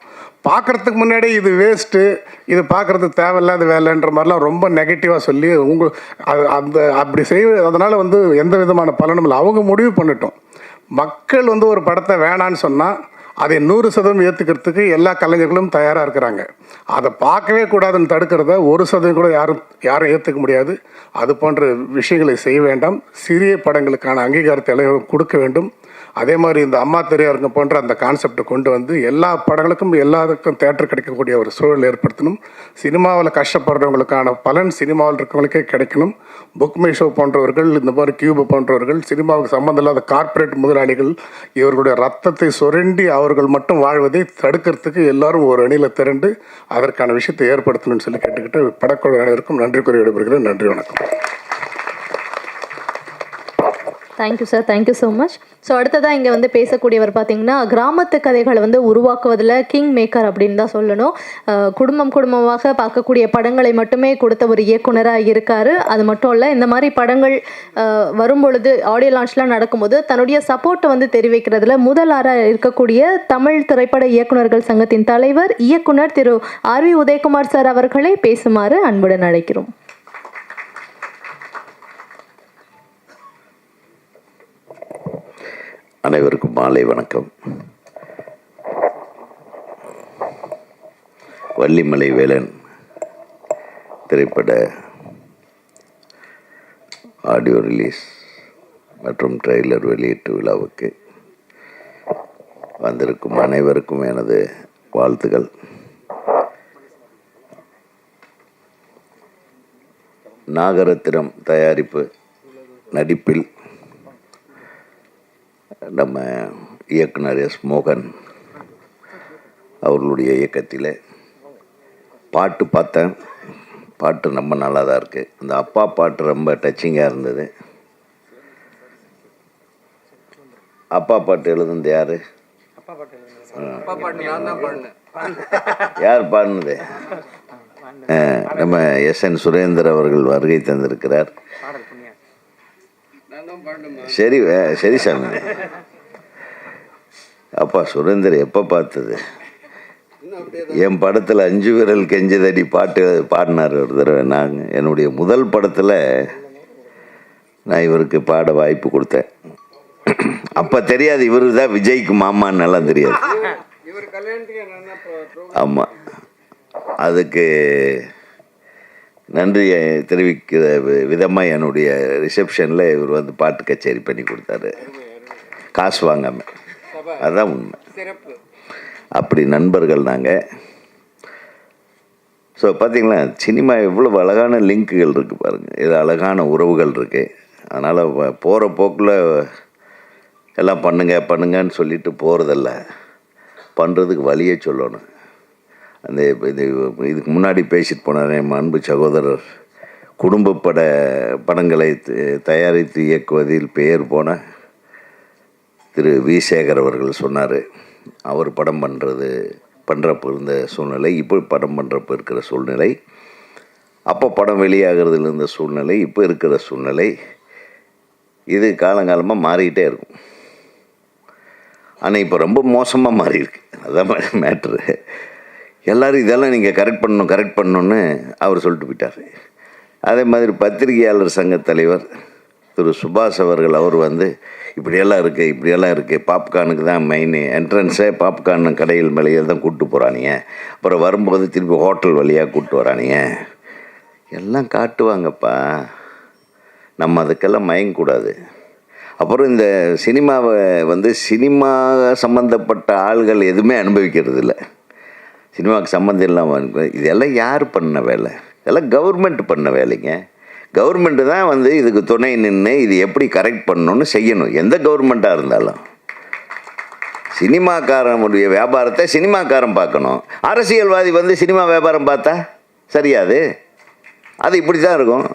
பார்க்குறதுக்கு முன்னாடி இது வேஸ்ட்டு, இது பார்க்குறதுக்கு தேவையில்லாத வேலைன்ற மாதிரிலாம் ரொம்ப நெகட்டிவாக சொல்லி அப்படி அதனால் வந்து எந்த விதமான பலனும் இல்லை. அவங்க முடிவு பண்ணிட்டோம். மக்கள் வந்து ஒரு படத்தை வேணான்னு சொன்னால் அதை 100% ஏற்றுக்கிறதுக்கு எல்லா கலைஞர்களும் தயாராக இருக்கிறாங்க. அதை பார்க்கவே கூடாதுன்னு தடுக்கிறத 1% கூட யாரும் ஏற்றுக்க முடியாது. அது போன்ற விஷயங்களை செய்ய வேண்டாம். சிறிய படங்களுக்கான அங்கீகாரத்தை எல்லாம் கொடுக்க வேண்டும். அதே மாதிரி இந்த அம்மா தெரியாருங்க போன்ற அந்த கான்செப்டை கொண்டு வந்து எல்லா படங்களுக்கும் எல்லாருக்கும் தேட்டர் கிடைக்கக்கூடிய ஒரு சூழல் ஏற்படுத்தணும். சினிமாவில் கஷ்டப்படுறவங்களுக்கான பலன் சினிமாவில் இருக்கிறவங்களுக்கே கிடைக்கணும். புக் மை ஷோ போன்றவர்கள், இந்த மாதிரி கியூப் போன்றவர்கள், சினிமாவுக்கு சம்மந்தம் இல்லாத கார்ப்பரேட் முதலாளிகள் இவர்களுடைய ரத்தத்தை சுரண்டி அவர்கள் மட்டும் வாழ்வதை தடுக்கிறதுக்கு எல்லாரும் ஒரு அணியில் திரண்டு அதற்கான விஷயத்தை ஏற்படுத்தணும்னு சொல்லி கேட்டுக்கிட்டு படக்குழு அனைவருக்கும் நன்றி கூறி விடைபெறுகிறேன். நன்றி, வணக்கம். Thank you sir, thank you so much. So அடுத்ததாக இங்கே வந்து பேசக்கூடியவர் பார்த்தீங்கன்னா, கிராமத்து கதைகளை வந்து உருவாக்குவதில் கிங் மேக்கர் அப்படின்னு தான் சொல்லணும். குடும்பமாக பார்க்கக்கூடிய படங்களை மட்டுமே கொடுத்த ஒரு இயக்குனராக இருக்கார். அது மட்டும் இல்லை, இந்த மாதிரி படங்கள் வரும்பொழுது ஆடியோ லான்ச்லாம் நடக்கும்போது தன்னுடைய சப்போர்ட்டை வந்து தெரிவிக்கிறதுல முதலாராக இருக்கக்கூடிய தமிழ் திரைப்பட இயக்குனர்கள் சங்கத்தின் தலைவர் இயக்குனர் திரு ஆர்.வி. உதயகுமார் சார் அவர்களை பேசுமாறு அன்புடன் அழைக்கிறோம். அனைவருக்கும் மாலை வணக்கம். வள்ளிமலை வேலன் திரைப்பட ஆடியோ ரிலீஸ் மற்றும் ட்ரெய்லர் வெளியீட்டு விழாவுக்கு வந்திருக்கும் அனைவருக்கும் எனது வாழ்த்துக்கள். நாகரத்தினம் தயாரிப்பு நடிப்பில் நம்ம இயக்குனர் எஸ். மோகன் அவர்களுடைய இயக்கத்தில் பாட்டு பார்த்தேன். பாட்டு ரொம்ப நல்லா தான் இருக்குது. அந்த அப்பா பாட்டு ரொம்ப டச்சிங்காக இருந்தது. அப்பா பாட்டு எழுதுனது யார்? யார் பாடினது? நம்ம எஸ்.என். சுரேந்தர் அவர்கள் வருகை தந்திருக்கிறார். சரி சரி சாமி. அப்பா சுரேந்தர் எப்போ பார்த்தது? என் படத்தில் 5 விரல் கெஞ்சதடி பாட்டு பாடினார் ஒரு தடவை. என்னுடைய முதல் படத்தில் நான் இவருக்கு பாட வாய்ப்பு கொடுத்தேன். அப்போ தெரியாது இவரு தான் விஜய்க்கு மாமான்னு எல்லாம் தெரியாது. ஆமாம், அதுக்கு நன்றி தெரிவிக்கிற விதமாக என்னுடைய ரிசப்ஷனில் இவர் வந்து பாட்டு கச்சேரி பண்ணி கொடுத்தாரு, காசு வாங்காமல். அதுதான் உண்மை. அப்படி நண்பர்கள் நாங்கள். ஸோ பார்த்தீங்களா, சினிமா எவ்வளோ அழகான லிங்க்குகள் இருக்குது பாருங்கள். இது அழகான உறவுகள் இருக்குது. அதனால் போகிற போக்கில் எல்லாம் பண்ணுங்கன்னு சொல்லிட்டு போகிறதில்ல, பண்ணுறதுக்கு வழியே சொல்லணும். அந்த இதுக்கு முன்னாடி பேசிட்டு போனார் என் அன்பு சகோதரர். குடும்ப படங்களை தயாரித்து இயக்குவதில் பெயர் போன திரு வி. சேகர் அவர்கள் சொன்னார். அவர் படம் பண்ணுறப்போ இருந்த சூழ்நிலை, இப்போ படம் பண்ணுறப்போ இருக்கிற சூழ்நிலை, அப்போ படம் வெளியாகிறதுல இருந்த சூழ்நிலை, இப்போ இருக்கிற சூழ்நிலை, இது காலங்காலமாக மாறிக்கிட்டே இருக்கும். ஆனால் இப்போ ரொம்ப மோசமாக மாறி இருக்கு. அதான் மேட்ரு. எல்லோரும் இதெல்லாம் நீங்கள் கரெக்ட் பண்ணணும்னு அவர் சொல்லிட்டு போயிட்டார். அதே மாதிரி பத்திரிகையாளர் சங்க தலைவர் திரு சுபாஷ் அவர்கள் அவர் வந்து இப்படியெல்லாம் இருக்குது, பாப்கார்னுக்கு தான் மெயின் என்ட்ரன்ஸே பாப்கார்ன் கடையில் மேலேயே தான் கூப்பிட்டு போகிறானுங்க, அப்புறம் வரும்போது திருப்பி ஹோட்டல் வழியாக கூப்பிட்டு வரானுங்க, எல்லாம் காட்டுவாங்கப்பா, நம்ம அதுக்கெல்லாம் மயங்கக்கூடாது. அப்புறம் இந்த சினிமாவை வந்து சினிமா சம்மந்தப்பட்ட ஆள்கள் எதுவுமே அனுபவிக்கிறது இல்லை. சினிமாவுக்கு சம்மந்தம் இல்லாமல் இதெல்லாம் யார் பண்ண வேலை? இதெல்லாம் கவர்மெண்ட் பண்ண வேலைங்க. கவர்மெண்ட்டு தான் வந்து இதுக்கு துணை நின்று இது எப்படி கரெக்ட் பண்ணணும்னு செய்யணும், எந்த கவர்மெண்ட்டாக இருந்தாலும். சினிமாக்காரனுடைய வியாபாரத்தை சினிமாக்காரன் பார்க்கணும். அரசியல்வாதி வந்து சினிமா வியாபாரம் பார்த்தா சரியாது, அது இப்படி தான் இருக்கும்.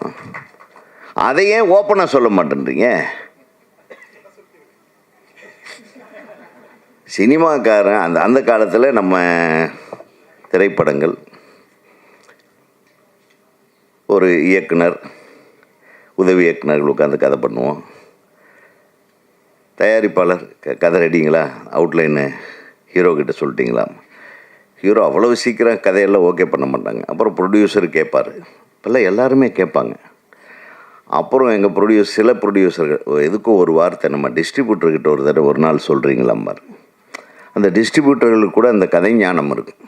அதையே ஓப்பனாக சொல்ல மாட்டேன்றீங்க. சினிமாக்காரன் அந்த காலத்தில் நம்ம திரைப்படங்கள் ஒரு இயக்குனர், உதவி இயக்குனர்கள் உட்காந்து கதை பண்ணுவோம். தயாரிப்பாளர் கதை ரெடிங்களா, அவுட்லைனு ஹீரோக்கிட்ட சொல்லிட்டிங்களா? ஹீரோ அவ்வளோ சீக்கிரம் கதையெல்லாம் ஓகே பண்ண மாட்டாங்க. அப்புறம் ப்ரொடியூசர் கேட்பார். இப்போல்லாம் எல்லாருமே கேட்பாங்க. அப்புறம் எங்கள் சில ப்ரொடியூசர்கள் எதுக்கும் ஒரு வார்த்தை நம்ம டிஸ்ட்ரிபியூட்டர்கிட்ட ஒரு தடவை ஒரு நாள் சொல்கிறீங்களாம்பார். அந்த டிஸ்ட்ரிபியூட்டர்களுக்கு கூட அந்த கதை ஞானம் இருக்குது.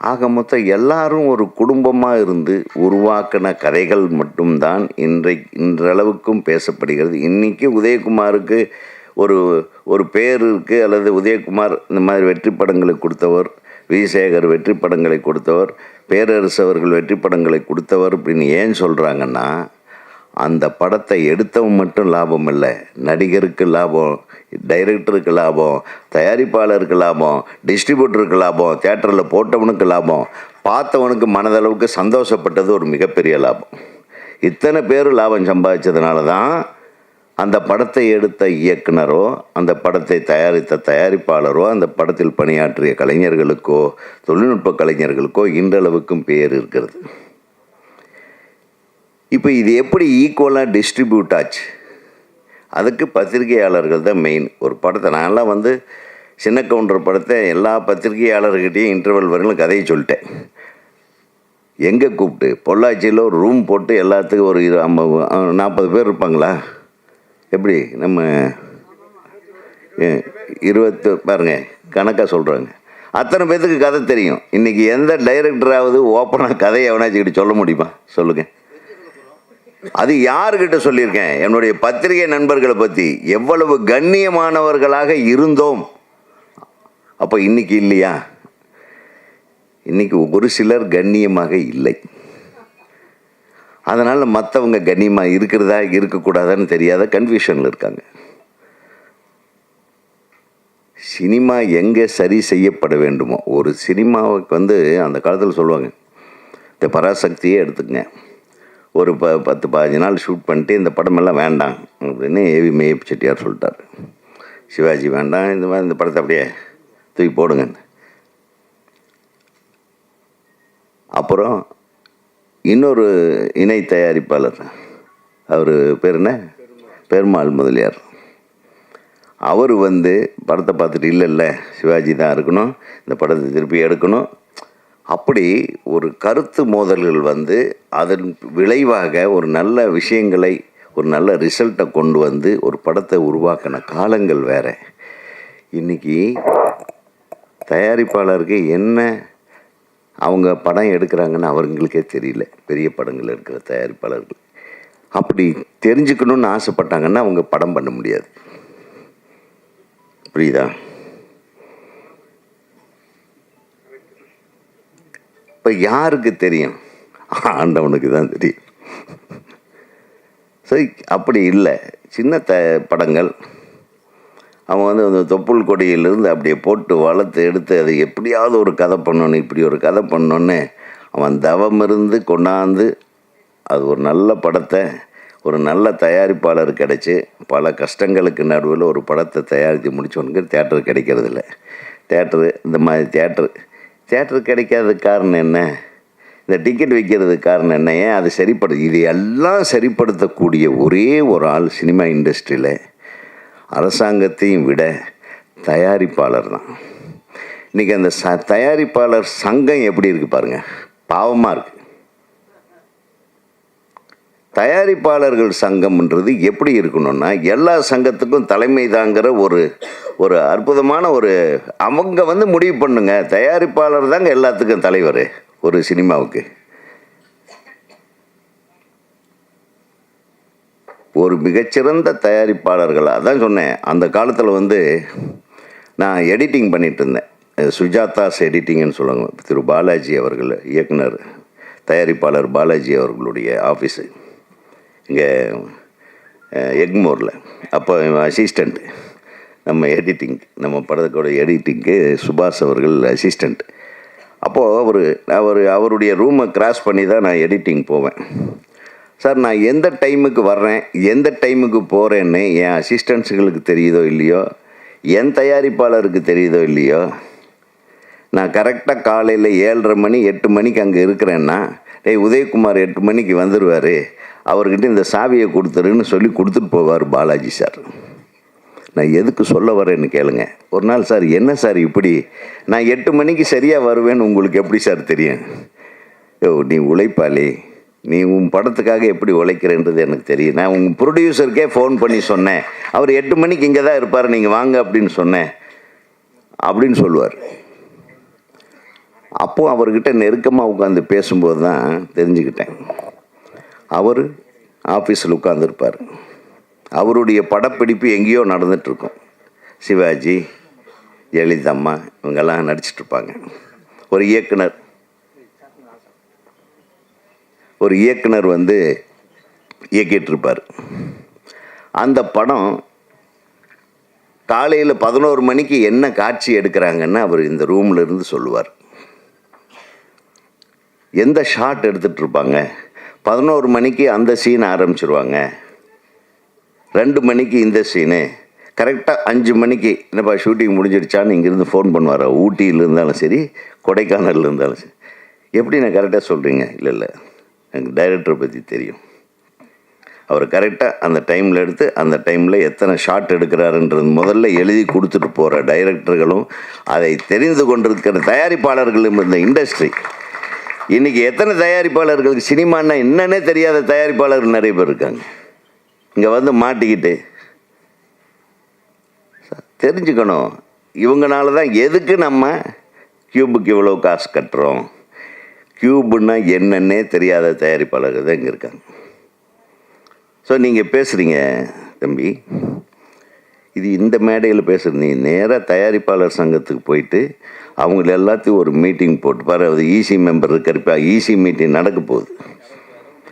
ஆக மொத்தம் எல்லாரும் ஒரு குடும்பமாக இருந்து உருவாக்கின கதைகள் மட்டும்தான் இன்றளவுக்கும் பேசப்படுகிறது. இன்றைக்கி உதயகுமாருக்கு ஒரு பேர் இருக்குது, அல்லது உதயகுமார் இந்த மாதிரி வெற்றி படங்களை கொடுத்தவர், விஜயசேகர் வெற்றி படங்களை கொடுத்தவர், பேரரசு அவர்கள் வெற்றி படங்களை கொடுத்தவர் அப்படின்னு ஏன் சொல்கிறாங்கன்னா, அந்த படத்தை எடுத்தவன் மட்டும் லாபம் இல்லை, நடிகருக்கு லாபம், டைரக்டருக்கு லாபம், தயாரிப்பாளருக்கு லாபம், டிஸ்ட்ரிபியூட்டருக்கு லாபம், தியேட்டரில் போட்டவனுக்கு லாபம், பார்த்தவனுக்கு மனதளவுக்கு சந்தோஷப்பட்டது ஒரு மிகப்பெரிய லாபம். இத்தனை பேர் லாபம் சம்பாதிச்சதுனால தான் அந்த படத்தை எடுத்த இயக்குனரோ, அந்த படத்தை தயாரித்த தயாரிப்பாளரோ, அந்த படத்தில் பணியாற்றிய கலைஞர்களுக்கோ, தொழில்நுட்ப கலைஞர்களுக்கோ இன்றளவுக்கும் பேர் இருக்கிறது. இப்போ இது எப்படி ஈக்குவலாக டிஸ்ட்ரிபியூட் ஆச்சு? அதுக்கு பத்திரிகையாளர்கள் தான் மெயின். ஒரு படத்தை நான்லாம் வந்து சின்ன கவுண்டர் படத்தை எல்லா பத்திரிகையாளர்கிட்டையும் இன்டர்வல் வரையிலும் கதையை சொல்லிட்டேன். எங்கே கூப்பிட்டு பொள்ளாச்சியில் ஒரு ரூம் போட்டு எல்லாத்துக்கும் ஒரு 40 பேர் இருப்பாங்களா? எப்படி நம்ம 20 பாருங்கள் கணக்காக சொல்கிறாங்க. அத்தனை பேர்த்துக்கு கதை தெரியும். இன்றைக்கி எந்த டைரக்டராவது ஓப்பனாக கதையை எவனாச்சுக்கிட்டு சொல்ல முடியுமா? சொல்லுங்கள். அது யாருக்கிட்ட சொல்லியிருக்கேன்? என்னுடைய பத்திரிகை நண்பர்களை பற்றி எவ்வளவு கண்ணியமானவர்களாக இருந்தோம். அப்போ இன்னைக்கு இல்லையா? இன்னைக்கு ஒரு சிலர் கண்ணியமாக இல்லை. அதனால் மற்றவங்க கண்ணியமாக இருக்கிறதா இருக்கக்கூடாதான்னு தெரியாத கன்ஃபியூஷனில் இருக்காங்க. சினிமா எங்கே சரி செய்யப்பட வேண்டுமோ, ஒரு சினிமாவுக்கு வந்து அந்த காலத்தில் சொல்லுவாங்க, இந்த பராசக்தியே எடுத்துக்கங்க, ஒரு 10-15 நாள் ஷூட் பண்ணிட்டு இந்த படமெல்லாம் வேண்டாம் அப்படின்னு ஏவி மேயப் செட்டியார் சொல்லிட்டார். சிவாஜி வேண்டாம், இந்த படத்தை அப்படியே தூக்கி போடுங்க. அப்புறம் இன்னொரு இணை தயாரிப்பாளர், அவர் பேர் என்ன, பெருமாள் முதலியார், அவர் வந்து படத்தை பார்த்துட்டு இல்லை சிவாஜி தான் இருக்கணும், இந்த படத்தை திருப்பி எடுக்கணும், அப்படி ஒரு கருத்து மோதல்கள் வந்து அதன் விளைவாக ஒரு நல்ல விஷயங்களை, ஒரு நல்ல ரிசல்ட்டை கொண்டு வந்து ஒரு படத்தை உருவாக்கின காலங்கள் வேறு. இன்றைக்கி தயாரிப்பாளருக்கு என்ன அவங்க படம் எடுக்கிறாங்கன்னு அவங்களுக்கே தெரியல. பெரிய படங்கள் எடுக்கிற தயாரிப்பாளர்கள் அப்படி தெரிஞ்சுக்கணுன்னு ஆசைப்பட்டாங்கன்னா அவங்க படம் பண்ண முடியாது. புரியுதா? இப்போ யாருக்கு தெரியும்? ஆண்டவனுக்கு தான் தெரியும். சரி, அப்படி இல்லை. சின்ன படங்கள் அவன் வந்து அந்த தொப்புள் கொடியிலிருந்து அப்படியே போட்டு வளர்த்து எடுத்து அதை எப்படியாவது ஒரு கதை பண்ணணும், இப்படி ஒரு கதை பண்ணோன்னு அவன் தவம் இருந்து கொண்டாந்து அது ஒரு நல்ல படத்தை ஒரு நல்ல தயாரிப்பாளர் கிடச்சி பல கஷ்டங்களுக்கு நடுவில் ஒரு படத்தை தயாரித்து முடித்தவனுக்கு தேட்டர் கிடைக்கிறதில்ல. தேட்டரு இந்த மாதிரி தேட்டரு கிடைக்காததுக்கு காரணம் என்ன? இந்த டிக்கெட் விற்கிறதுக்கு காரணம் என்ன? ஏன் அது இது எல்லாம் சரிப்படுத்தக்கூடிய ஒரே ஒரு ஆள் சினிமா இண்டஸ்ட்ரியில் அரசாங்கத்தையும் விட தயாரிப்பாளர் தான். இன்றைக்கி அந்த தயாரிப்பாளர் சங்கம் எப்படி இருக்குது பாருங்கள், பாவமாக இருக்குது. தயாரிப்பாளர்கள் சங்கம்ன்றது எப்படி இருக்கணும்னா, எல்லா சங்கத்துக்கும் தலைமை தாங்கிற ஒரு அற்புதமான அவங்க முடிவு பண்ணுங்க. தயாரிப்பாளர் தாங்க எல்லாத்துக்கும் தலைவர் ஒரு சினிமாவுக்கு. ஒரு மிகச்சிறந்த தயாரிப்பாளர்கள், அதான் சொன்னேன். அந்த காலத்தில் நான் எடிட்டிங் பண்ணிகிட்டு இருந்தேன். சுஜாதாஸ் எடிட்டிங்னு சொல்லுவாங்க. திரு பாலாஜி அவர்கள் இயக்குனர், தயாரிப்பாளர் பாலாஜி அவர்களுடைய ஆஃபீஸு இங்கே எக்மோரில். அப்போ அசிஸ்டண்ட், நம்ம எடிட்டிங், நம்ம படத்தோட எடிட்டிங்க்கு சுபாஷ் அவர்கள் அசிஸ்டண்ட். அப்போது அவருடைய ரூமை கிராஸ் பண்ணி தான் நான் எடிட்டிங் போவேன். சார், நான் எந்த டைமுக்கு வர்றேன், எந்த டைமுக்கு போகிறேன்னு என் அசிஸ்டண்ட்ஸுகளுக்கு தெரியுதோ இல்லையோ, என் தயாரிப்பாளருக்கு தெரியுதோ இல்லையோ, நான் கரெக்டாக காலையில் 7:30 மணி 8 மணிக்கு அங்கே இருக்கிறேன்னா, உதயகுமார் 8 மணிக்கு வந்துடுவார், அவர்கிட்ட இந்த சாவியை கொடுத்துருன்னு சொல்லி கொடுத்துட்டு போவார் பாலாஜி சார். நான் எதுக்கு சொல்ல வரேன்னு கேளுங்க. ஒரு நாள், சார் என்ன சார் இப்படி, நான் 8 மணிக்கு சரியாக வருவேன்னு உங்களுக்கு எப்படி சார் தெரியும்? நீ உழைப்பாளி, நீ உன் படத்துக்காக எப்படி உழைக்கிறேன்றது எனக்கு தெரியும். நான் உங்கள் ப்ரொடியூசருக்கே ஃபோன் பண்ணி சொன்னேன், அவர் 8 மணிக்கு இங்கே தான் இருப்பார், நீங்கள் வாங்க அப்படின்னு சொன்னேன் அப்படின்னு சொல்லுவார். அப்போது அவர்கிட்ட நெருக்கமாக உட்காந்து பேசும்போது தான் தெரிஞ்சுக்கிட்டேன். அவர் ஆஃபீஸில் உட்காந்துருப்பார், அவருடைய படப்பிடிப்பு எங்கேயோ நடந்துகிட்ருக்கும். சிவாஜி, ஜெயலலிதா இவங்கெல்லாம் நடிச்சிட்ருப்பாங்க. ஒரு இயக்குனர் இயக்கிட்டுருப்பார். அந்த படம் காலையில் 11 மணிக்கு என்ன காட்சி எடுக்கிறாங்கன்னு அவர் இந்த ரூமில் இருந்து சொல்லுவார். எந்த ஷாட் எடுத்துகிட்ருப்பாங்க, 11 மணிக்கு அந்த சீன் ஆரம்பிச்சிருவாங்க, 2 மணிக்கு இந்த சீனு, கரெக்டாக 5 மணிக்கு என்னப்பா ஷூட்டிங் முடிஞ்சிருச்சான்னு இங்கேருந்து ஃபோன் பண்ணுவார். ஊட்டியில் இருந்தாலும் சரி, கொடைக்கானலில் இருந்தாலும் சரி. எப்படி நான் கரெக்டாக சொல்கிறீங்க? இல்லை, எனக்கு டைரக்டரை பற்றி தெரியும். அவர் கரெக்டாக அந்த டைமில் எடுத்து அந்த டைமில் எத்தனை ஷாட் எடுக்கிறாருன்றது முதல்ல எழுதி கொடுத்துட்டு போகிற டைரக்டர்களும் அதை தெரிந்து கொண்டிருக்கிற தயாரிப்பாளர்களும் இந்த இண்டஸ்ட்ரி. இன்றைக்கி எத்தனை தயாரிப்பாளர்களுக்கு சினிமான்னா என்னன்னே தெரியாத தயாரிப்பாளர்கள் நிறைய பேர் இருக்காங்க. இங்கே மாட்டிக்கிட்டு தெரிஞ்சுக்கணும். இவங்கனால தான் எதுக்கு நம்ம கியூபுக்கு இவ்வளோ காசு கட்டுறோம். கியூபுன்னா என்னன்னே தெரியாத தயாரிப்பாளர்கள் தான் இங்கே இருக்காங்க. ஸோ நீங்கள் பேசுகிறீங்க தம்பி, இது இந்த மேடையில் பேசுகிற, நீ நேராக தயாரிப்பாளர் சங்கத்துக்கு போயிட்டு அவங்கள எல்லாத்தையும் ஒரு மீட்டிங் போட்டு பாரு. அது ஈசி மெம்பர் இருக்கிறப்ப ஈசி மீட்டிங் நடக்க போகுது.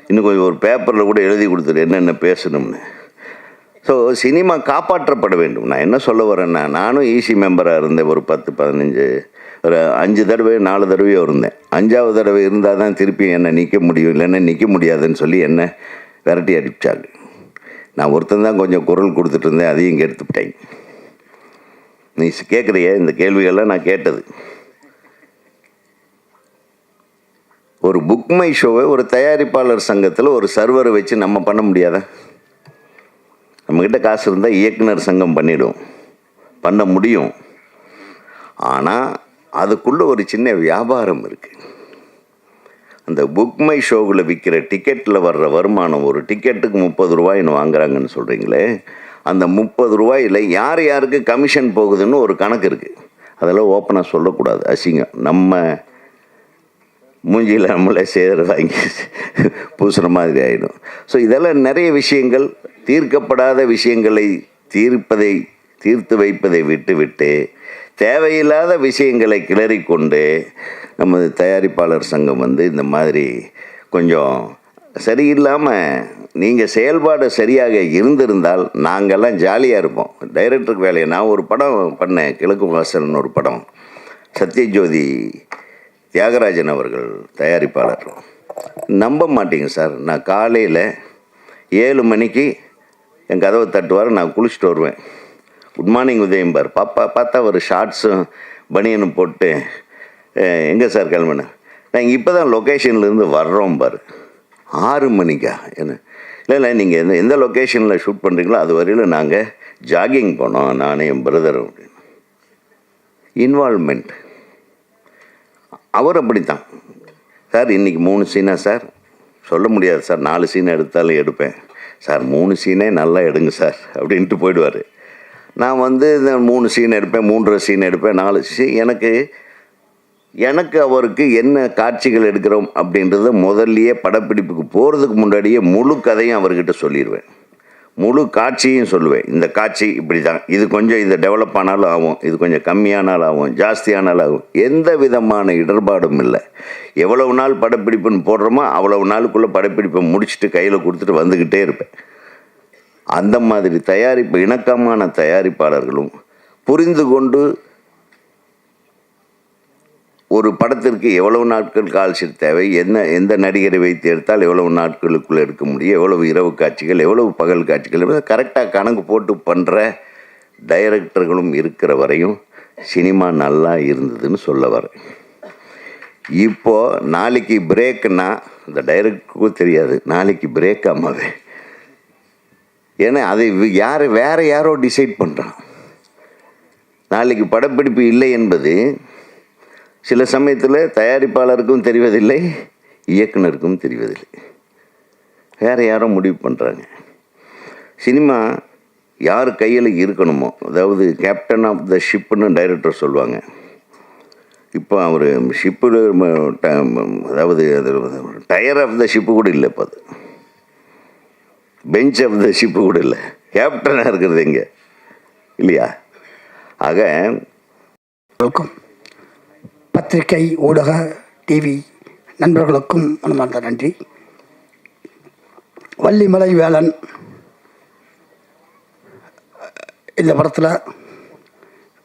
இன்னும் கொஞ்சம் ஒரு பேப்பரில் கூட எழுதி கொடுத்துரு என்னென்ன பேசணும்னு. ஸோ சினிமா காப்பாற்றப்பட வேண்டும். நான் என்ன சொல்ல வரேன்னா, நானும் ஈசி மெம்பராக இருந்தேன். ஒரு 10-15 ஒரு 5 தடவை 4 தடவையோ இருந்தேன். 5ஆவது தடவை இருந்தால் தான் திருப்பி என்னை நிற்க முடியும், இல்லைன்னா நிற்க முடியாதுன்னு சொல்லி என்னை விரட்டி அடிச்சாங்க. நான் ஒருத்தன் தான் கொஞ்சம் குரல் கொடுத்துட்டு இருந்தேன், அதையும் இங்கே எடுத்துக்கிட்டாங்க. நீ கேட்குறிய இந்த கேள்விகள்லாம் நான் கேட்டது. ஒரு புக் மை ஷோவை ஒரு தயாரிப்பாளர் சங்கத்தில் ஒரு சர்வரை வச்சு நம்ம பண்ண முடியாதா? நம்மக்கிட்ட காசு இருந்தால் இயக்குனர் சங்கம் பண்ண முடியும். ஆனால் அதுக்குள்ளே ஒரு சின்ன வியாபாரம் இருக்குது. அந்த புக் மை ஷோவில் விற்கிற டிக்கெட்டில் வர்ற வருமானம், ஒரு டிக்கெட்டுக்கு 30 ரூபாய்னு வாங்குறாங்கன்னு சொல்கிறீங்களே, அந்த 30 ரூபாயில் யார் யாருக்கு கமிஷன் போகுதுன்னு ஒரு கணக்கு இருக்குது. அதெல்லாம் ஓப்பனாக சொல்லக்கூடாது, அசிங்கம். நம்ம மூஞ்சியில் நம்மளே வாங்கி பூசுகிற மாதிரி ஆகிடும். ஸோ இதெல்லாம் நிறைய விஷயங்கள், தீர்க்கப்படாத விஷயங்களை தீர்த்து வைப்பதை விட்டு தேவையில்லாத விஷயங்களை கிளறிக்கொண்டு நமது தயாரிப்பாளர் சங்கம் இந்த மாதிரி கொஞ்சம் சரியில்லாமல், நீங்கள் செயல்பாடு சரியாக இருந்திருந்தால் நாங்கள்லாம் ஜாலியாக இருப்போம். டைரக்டருக்கு வேலையை நான் ஒரு படம் பண்ணேன், கிழக்கு வாசல்னு ஒரு படம். சத்யஜோதி தியாகராஜன் அவர்கள் தயாரிப்பாளர். நம்ப மாட்டீங்க சார், நான் காலையில் 7 மணிக்கு என் கதவை தட்டுவார், நான் குளிச்சுட்டு வருவேன். குட் மார்னிங் உதயம்பார். பார்த்தா ஒரு ஷார்ட்ஸும் பனியனும் போட்டு, எங்கே சார் கிளம்புனேன், நாங்கள் இப்போ தான் லொக்கேஷன்லேருந்து வர்றோம் பாரு. 6 மணிக்கா? என்ன இல்லை, நீங்கள் எந்த லொக்கேஷனில் ஷூட் பண்ணுறீங்களோ அது வரையிலும் நாங்கள் ஜாகிங் போனோம் நானும் என் பிரதரும். இன்வால்மெண்ட் அவர் அப்படித்தான். சார் இன்றைக்கி 3 சீனா சார்? சொல்ல முடியாது சார், 4 சீனை எடுத்தாலும் எடுப்பேன் சார். 3 சீனே நல்லா எடுங்க சார் அப்படின்ட்டு போயிடுவார். நான் வந்து இந்த 3 சீன் எடுப்பேன், 3 சீன் எடுப்பேன், 4 சீன். எனக்கு அவருக்கு என்ன காட்சிகள் எடுக்கிறோம் அப்படின்றத முதல்லையே படப்பிடிப்புக்கு போகிறதுக்கு முன்னாடியே முழு கதையும் அவர்கிட்ட சொல்லிடுவேன். முழு காட்சியும் சொல்லுவேன். இந்த காட்சி இப்படி தான், இது கொஞ்சம் இதை டெவலப் ஆனாலும் ஆகும், இது கொஞ்சம் கம்மியானாலும் ஆகும், ஜாஸ்தியானாலும் ஆகும். எந்த விதமான இடர்பாடும் இல்லை. எவ்வளவு நாள் படப்பிடிப்புன்னு போடுறோமோ அவ்வளவு நாளுக்குள்ளே படப்பிடிப்பை முடிச்சுட்டு கையில் கொடுத்துட்டு வந்துக்கிட்டே இருப்பேன். அந்த மாதிரி இணக்கமான தயாரிப்பாளர்களும் புரிந்து கொண்டு ஒரு படத்திற்கு எவ்வளவு நாட்கள் கால்ஷீட் தேவை, எந்த நடிகரை வைத்து எடுத்தால் எவ்வளவு நாட்களுக்குள்ளே எடுக்க முடியும், எவ்வளவு இரவு காட்சிகள், எவ்வளவு பகல் காட்சிகள், கரெக்டாக கணக்கு போட்டு பண்ணுற டைரக்டர்களும் இருக்கிற வரையும் சினிமா நல்லா இருந்ததுன்னு சொல்ல வரேன். இப்போது நாளைக்கு பிரேக்குன்னா இந்த டைரக்டருக்கும் தெரியாது நாளைக்கு பிரேக் ஆமாவே. ஏன்னா அதை வேறு யாரோ டிசைட் பண்ணுறான். நாளைக்கு படப்பிடிப்பு இல்லை என்பது சில சமயத்தில் தயாரிப்பாளருக்கும் தெரிவதில்லை, இயக்குனருக்கும் தெரிவதில்லை. வேறு யாரோ முடிவு பண்ணுறாங்க. சினிமா யார் கையில் இருக்கணுமோ, அதாவது கேப்டன் ஆஃப் த ஷிப்புன்னு டைரக்டர் சொல்லுவாங்க. இப்போ அவர் ஷிப்பு, அதாவது அது டயர் ஆஃப் த ஷிப்பு கூட இல்லை, இப்போ அது பெஞ்ச் ஆஃப் த ஷிப்பு கூட இல்லை, கேப்டனாக இருக்கிறது எங்கே இல்லையா? ஆக வெல்கம். பத்திரிகை, ஊடக, டிவி நண்பர்களுக்கும் மனமார்ந்த நன்றி. வள்ளிமலை வேலன் இந்த படத்தில்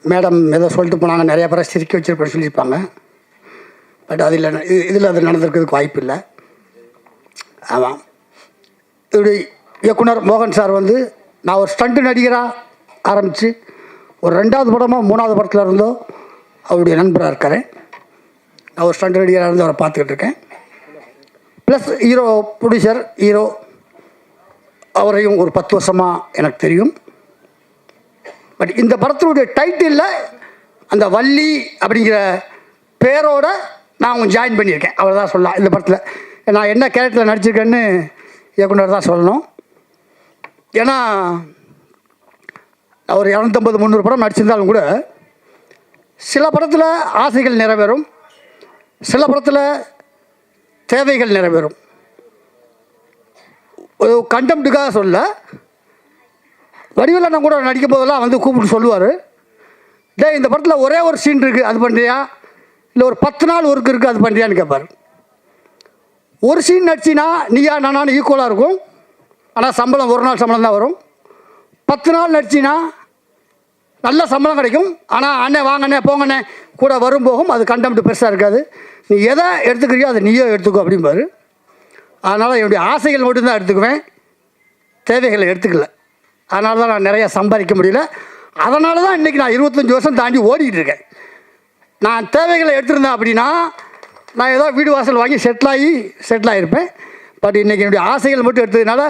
மேடம் ஏதோ சொல்லிட்டு போனாங்க, நிறையா பேரை சிரிக்க வச்சிருப்பேன் சொல்லியிருப்பாங்க. பட் இதில் அது நடந்திருக்கிறதுக்கு வாய்ப்பு இல்லை. ஆமாம், இப்படி இயக்குனர் மோகன் சார் வந்து நான் ஒரு ஸ்டண்ட் நடிகராக ஆரம்பித்து ஒரு 2வது படமோ 3வது படத்தில் இருந்தோ அவருடைய நண்பராக இருக்கிறேன். நான் ஒரு ஸ்டண்ட் நடிகராக இருந்து அவரை பார்த்துக்கிட்டு இருக்கேன். ப்ளஸ் ஹீரோ, ப்ரொடியூசர், ஹீரோ அவரையும் ஒரு 10 வருஷமாக எனக்கு தெரியும். பட் இந்த படத்தினுடைய டைட்டிலில் அந்த வள்ளி அப்படிங்கிற பேரோட நான் அவங்க ஜாயின் பண்ணியிருக்கேன். அவர் தான் சொல்லலாம். இந்த படத்தில் நான் என்ன கேரக்டரில் நடிச்சிருக்கேன்னு இயக்குனர் தான் சொல்லணும். ஏன்னா அவர் 250-300 படம் நடிச்சிருந்தாலும் கூட சில படத்தில் ஆசைகள் நிறைவேறும், சில படத்தில் தேவைகள் நிறைவேறும். ஒரு கண்டெம்ட்டுக்காக சொல்ல, வடிவேலன் கூட நடிக்கும் போதெல்லாம் வந்து கூப்பிட்டு சொல்லுவார், டே இந்த படத்தில் ஒரே ஒரு சீன் இருக்குது அது பண்ணுறியா, இல்லை ஒரு 10 நாள் ஒர்க் இருக்குது அது பண்ணுறியான்னு கேட்பார். ஒரு சீன் நடிச்சின்னா நீயா நானும் ஈக்குவலாக இருக்கும், ஆனால் சம்பளம் 1 நாள் சம்பளம் தான் வரும். 10 நாள் நடிச்சின்னா நல்ல சம்பளம் கிடைக்கும், ஆனால் அண்ணே வாங்கண்ணே போங்கண்ணே கூட வரும் போகும், அது கண்டெம்ட் பெருசாக இருக்காது. நீ எதை எடுத்துக்கிறியோ அதை நீயோ எடுத்துக்கோ அப்படிம்பாரு. அதனால் என்னுடைய ஆசைகள் மட்டும்தான் எடுத்துக்குவேன், தேவைகளை எடுத்துக்கல. அதனால தான் நான் நிறையா சம்பாதிக்க முடியல. அதனால தான் இன்றைக்கி நான் 25 வருஷம் தாண்டி ஓடிக்கிட்டு இருக்கேன். நான் தேவைகளை எடுத்திருந்தேன் அப்படின்னா நான் ஏதோ வீடு வாசல் வாங்கி செட்டில் ஆகியிருப்பேன். பட் இன்றைக்கி என்னுடைய ஆசைகள் மட்டும் எடுத்ததுனால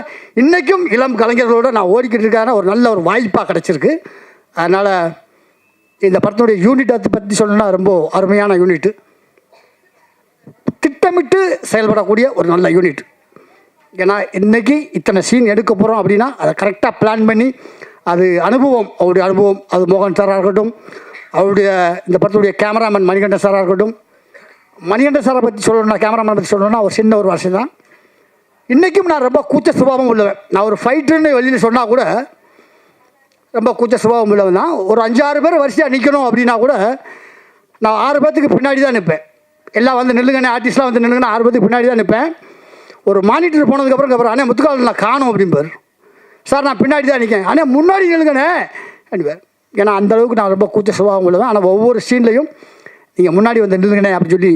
இன்றைக்கும் இளம் கலைஞர்களோடு நான் ஓடிக்கிட்டு இருக்கான ஒரு நல்ல ஒரு வாய்ப்பாக கிடச்சிருக்கு. அதனால் இந்த படத்தினுடைய யூனிட்டை பற்றி சொல்லணும்னா ரொம்ப அருமையான யூனிட்டு, திட்டமிட்டு செயல்படக்கூடிய ஒரு நல்ல யூனிட். ஏன்னா இன்றைக்கி இத்தனை சீன் எடுக்க போகிறோம் அப்படின்னா அதை கரெக்டாக பிளான் பண்ணி, அது அனுபவம், அவருடைய அனுபவம், அது மோகன் சாராக இருக்கட்டும், அவருடைய இந்த படத்துடைய கேமராமேன் மணிகண்டன் சாராக இருக்கட்டும். மணிகண்டன் சாரை பற்றி சொல்லணும்னா, கேமராமேன் பற்றி சொல்லணும்னா ஒரு சின்ன ஒரு வருஷம் தான். இன்றைக்கும் நான் ரொம்ப கூச்ச சுபாவம் உள்ளவன். நான் ஒரு ஃபைட்டுன்னு வெளியில் சொன்னால் கூட ரொம்ப கூச்ச சுபாவம் உள்ளவன் தான். ஒரு 5-6 பேர் வரிசையாக நிற்கணும் அப்படின்னா கூட நான் 6 பேர்த்துக்கு பின்னாடி தான் நிற்பேன். எல்லாம் வந்து நில்லுங்கண்ணே, ஆர்டிஸ்ட்லாம் வந்து நில்லுங்கண்ணே, 6 பேர்த்துக்கு பின்னாடி தான் நிற்பேன். ஒரு மானிட்டர் போனதுக்கப்புறம் அண்ணே முத்துக்கால் நான் காணும் அப்படிம்பார். சார் நான் பின்னாடி தான் நிற்கேன், அண்ணே முன்னாடி நில்லுங்கண்ணே அப்படிம்பார். ஏன்னா அந்தளவுக்கு நான் ரொம்ப கூச்ச சுபாவம் உள்ளவன். ஆனால் ஒவ்வொரு சீன்லையும் நீங்கள் முன்னாடி வந்து நில்லுங்கண்ணே அப்படின்னு சொல்லி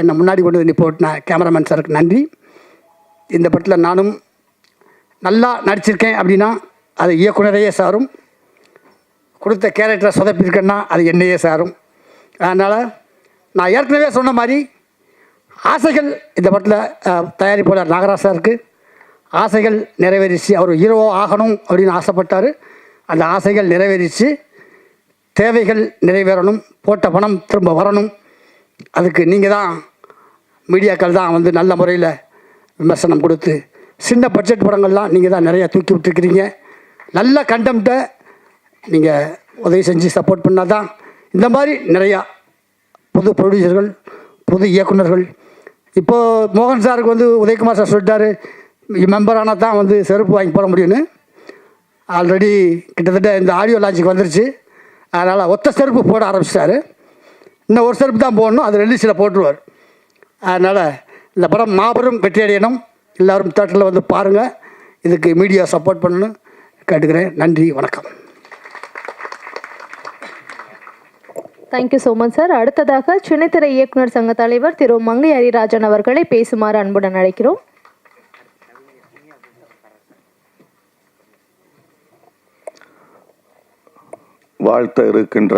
என்னை முன்னாடி கொண்டு வந்து நிப்போட்டினேன் கேமராமேன் சாருக்கு நன்றி. இந்த படத்தில் நானும் நல்லா நடிச்சிருக்கேன் அப்படின்னா அது இயக்குனரையே சாரும், கொடுத்த கேரக்டரை சொதப்பியிருக்கேன்னா அது என்னையே சாரும். அதனால் நான் ஏற்கனவே சொன்ன மாதிரி ஆசைகள் இந்த படத்தில் தயாரிப்பாளர் நாகராஜ் சாருக்கு ஆசைகள் நிறைவேறிச்சு. அவர் ஹீரோவாக ஆகணும் அப்படின்னு ஆசைப்பட்டார். அந்த ஆசைகள் நிறைவேறிச்சு. தேவைகள் நிறைவேறணும், போட்ட பணம் திரும்ப வரணும். அதுக்கு நீங்கள் தான், மீடியாக்கள் தான் வந்து நல்ல முறையில் விமர்சனம் கொடுத்து, சின்ன பட்ஜெட் படங்கள்லாம் நீங்கள் தான் நிறையா தூக்கி விட்டுருக்கிறீங்க. நல்ல கண்டெம்ட்டை நீங்கள் உதவி செஞ்சு சப்போர்ட் பண்ணால் தான் இந்த மாதிரி நிறையா புது ப்ரொடியூசர்கள், புது இயக்குனர்கள். இப்போது மோகன் சாருக்கு வந்து உதயகுமார் சார் சொல்லிட்டாரு, மெம்பர் ஆனால் தான் வந்து செருப்பு வாங்கி போட முடியும்னு. ஆல்ரெடி கிட்டத்தட்ட இந்த ஆடியோ லான்ச்சுக்கு வந்துருச்சு. அதனால் ஒத்த செருப்பு போட ஆரம்பிச்சிட்டாரு. இன்னும் ஒரு செருப்பு தான் போடணும், அது ரிலீஸில் போட்டுருவார். அதனால் இந்த படம் மாபெரும் வெற்றி அடையணும். எல்லோரும் தேட்டரில் வந்து பாருங்கள். இதுக்கு மீடியா சப்போர்ட் பண்ணணும் கேட்டுக்கிறேன். நன்றி, வணக்கம். Thank you so much sir. அடுத்ததாக சின்னத்திரை இயக்குனர் சங்க தலைவர் திரு மங்கை ஹரிராஜன் அவர்களை பேசுமாறு அன்புடன் அழைக்கிறோம். வாழ்த்த இருக்கின்ற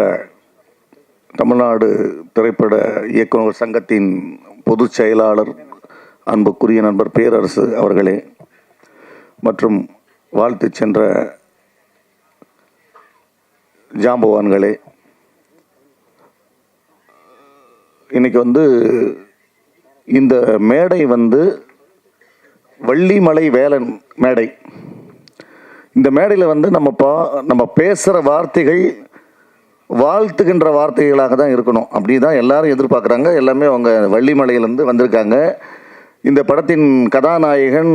தமிழ்நாடு திரைப்பட இயக்குனர் சங்கத்தின் பொதுச் செயலாளர் அன்புக்குரிய நண்பர் பேரரசு அவர்களே, மற்றும் வாழ்த்து சென்ற ஜாம்பவான்களே, இன்னைக்கு வந்து இந்த மேடை வந்து வள்ளிமலை வேலன் மேடை. இந்த மேடையில் வந்து நம்ம பேசுகிற வார்த்தைகள் வாழ்த்துகின்ற வார்த்தைகளாக தான் இருக்கணும். அப்படி தான் எல்லாரும் எதிர்பார்க்குறாங்க. எல்லாமே அவங்க வள்ளிமலையிலேருந்து வந்திருக்காங்க. இந்த படத்தின் கதாநாயகன்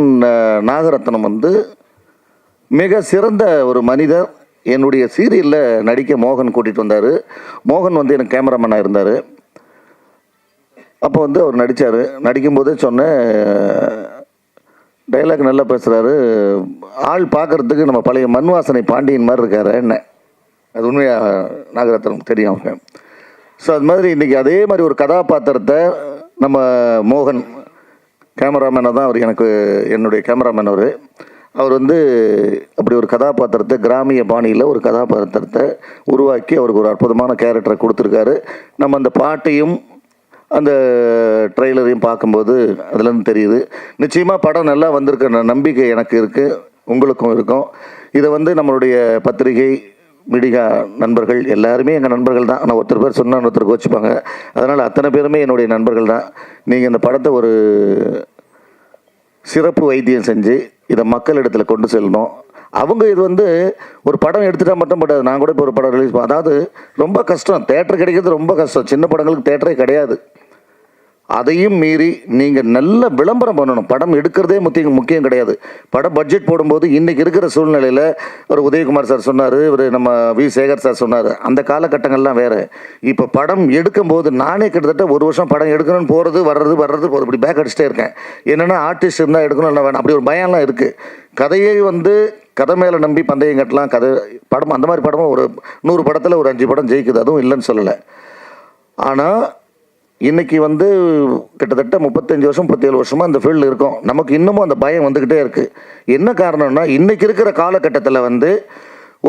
நாகரத்னம் வந்து மிக சிறந்த ஒரு மனிதர். என்னுடைய சீரியலில் நடிக்க மோகன் கூட்டிகிட்டு வந்தார். மோகன் வந்து எனக்கு கேமராமேனாக இருந்தார். அப்போ வந்து அவர் நடித்தார். நடிக்கும்போதே சொன்னேன், டைலாக் நல்லா பேசுகிறாரு, ஆள் பார்க்குறதுக்கு நம்ம பழைய மண் வாசனை பாண்டியன் மாதிரி இருக்காரு என்ன. அது உண்மையாக நாகரத்னம் தெரியும் அவங்க. ஸோ அது மாதிரி இன்றைக்கி அதே மாதிரி ஒரு கதாபாத்திரத்தை நம்ம மோகன் கேமராமேனாக தான் அவர், என்னுடைய கேமராமேன் அவர் வந்து அப்படி ஒரு கதாபாத்திரத்தை கிராமிய பாணியில் ஒரு கதாபாத்திரத்தை உருவாக்கி அவருக்கு ஒரு அற்புதமான கேரக்டரை கொடுத்துருக்காரு. நம்ம அந்த பாட்டையும் அந்த ட்ரெய்லரையும் பார்க்கும்போது அதுலேருந்து தெரியுது. நிச்சயமாக படம் நல்லா வந்திருக்கிற நம்பிக்கை எனக்கு இருக்குது, உங்களுக்கும் இருக்கும். இதை வந்து நம்மளுடைய பத்திரிகை மீடியா நண்பர்கள் எல்லாருமே எங்கள் நண்பர்கள் தான். ஆனால் ஒருத்தர் பேர் சொன்னால் ஒருத்தருக்கு வச்சுப்பாங்க. அதனால் அத்தனை பேருமே என்னுடைய நண்பர்கள் தான். நீங்கள் இந்த படத்தை ஒரு சிறப்பு வைத்தியம் செஞ்சு இதை மக்களிடத்தில் கொண்டு செல்லணும். அவங்க இது வந்து ஒரு படம் எடுத்துட்டா மட்டும் படாது. நான் கூட இப்போ ஒரு படம் ரிலீஸ் அதாவது ரொம்ப கஷ்டம், தேட்டர் கிடைக்கிறது ரொம்ப கஷ்டம். சின்ன படங்களுக்கு தேட்டரே கிடையாது. அதையும் மீறி நீங்கள் நல்ல விளம்பரம் பண்ணணும். படம் எடுக்கிறதே முக்கியம் கிடையாது. படம் பட்ஜெட் போடும்போது இன்றைக்கி இருக்கிற சூழ்நிலையில் ஒரு உதயகுமார் சார் சொன்னார், ஒரு நம்ம வி சேகர் சார் சொன்னார், அந்த காலகட்டங்கள்லாம் வேறு. இப்போ படம் எடுக்கும்போது நானே கிட்டத்தட்ட ஒரு வருஷம் படம் எடுக்கணும்னு போகிறது வர்றது இப்படி பேக் அடிச்சுட்டே இருக்கேன். என்னென்னா ஆர்டிஸ்ட் இருந்தால் எடுக்கணும், இல்லை வேணாம், அப்படி ஒரு பயம்லாம் இருக்குது. கதையை வந்து கதை மேலே நம்பி பந்தயம் கட்டலாம். படம் அந்த மாதிரி படமும் ஒரு 100 படத்தில் ஒரு 5 படம் ஜெயிக்குது, அதுவும் இல்லைன்னு சொல்லலை. ஆனால் இன்றைக்கி வந்து கிட்டத்தட்ட 35 வருஷம் 37 வருஷமாக இந்த ஃபீல்டில் இருக்கோம். நமக்கு இன்னமும் அந்த பயம் வந்துக்கிட்டே இருக்குது. என்ன காரணம்னா, இன்றைக்கி இருக்கிற காலகட்டத்தில் வந்து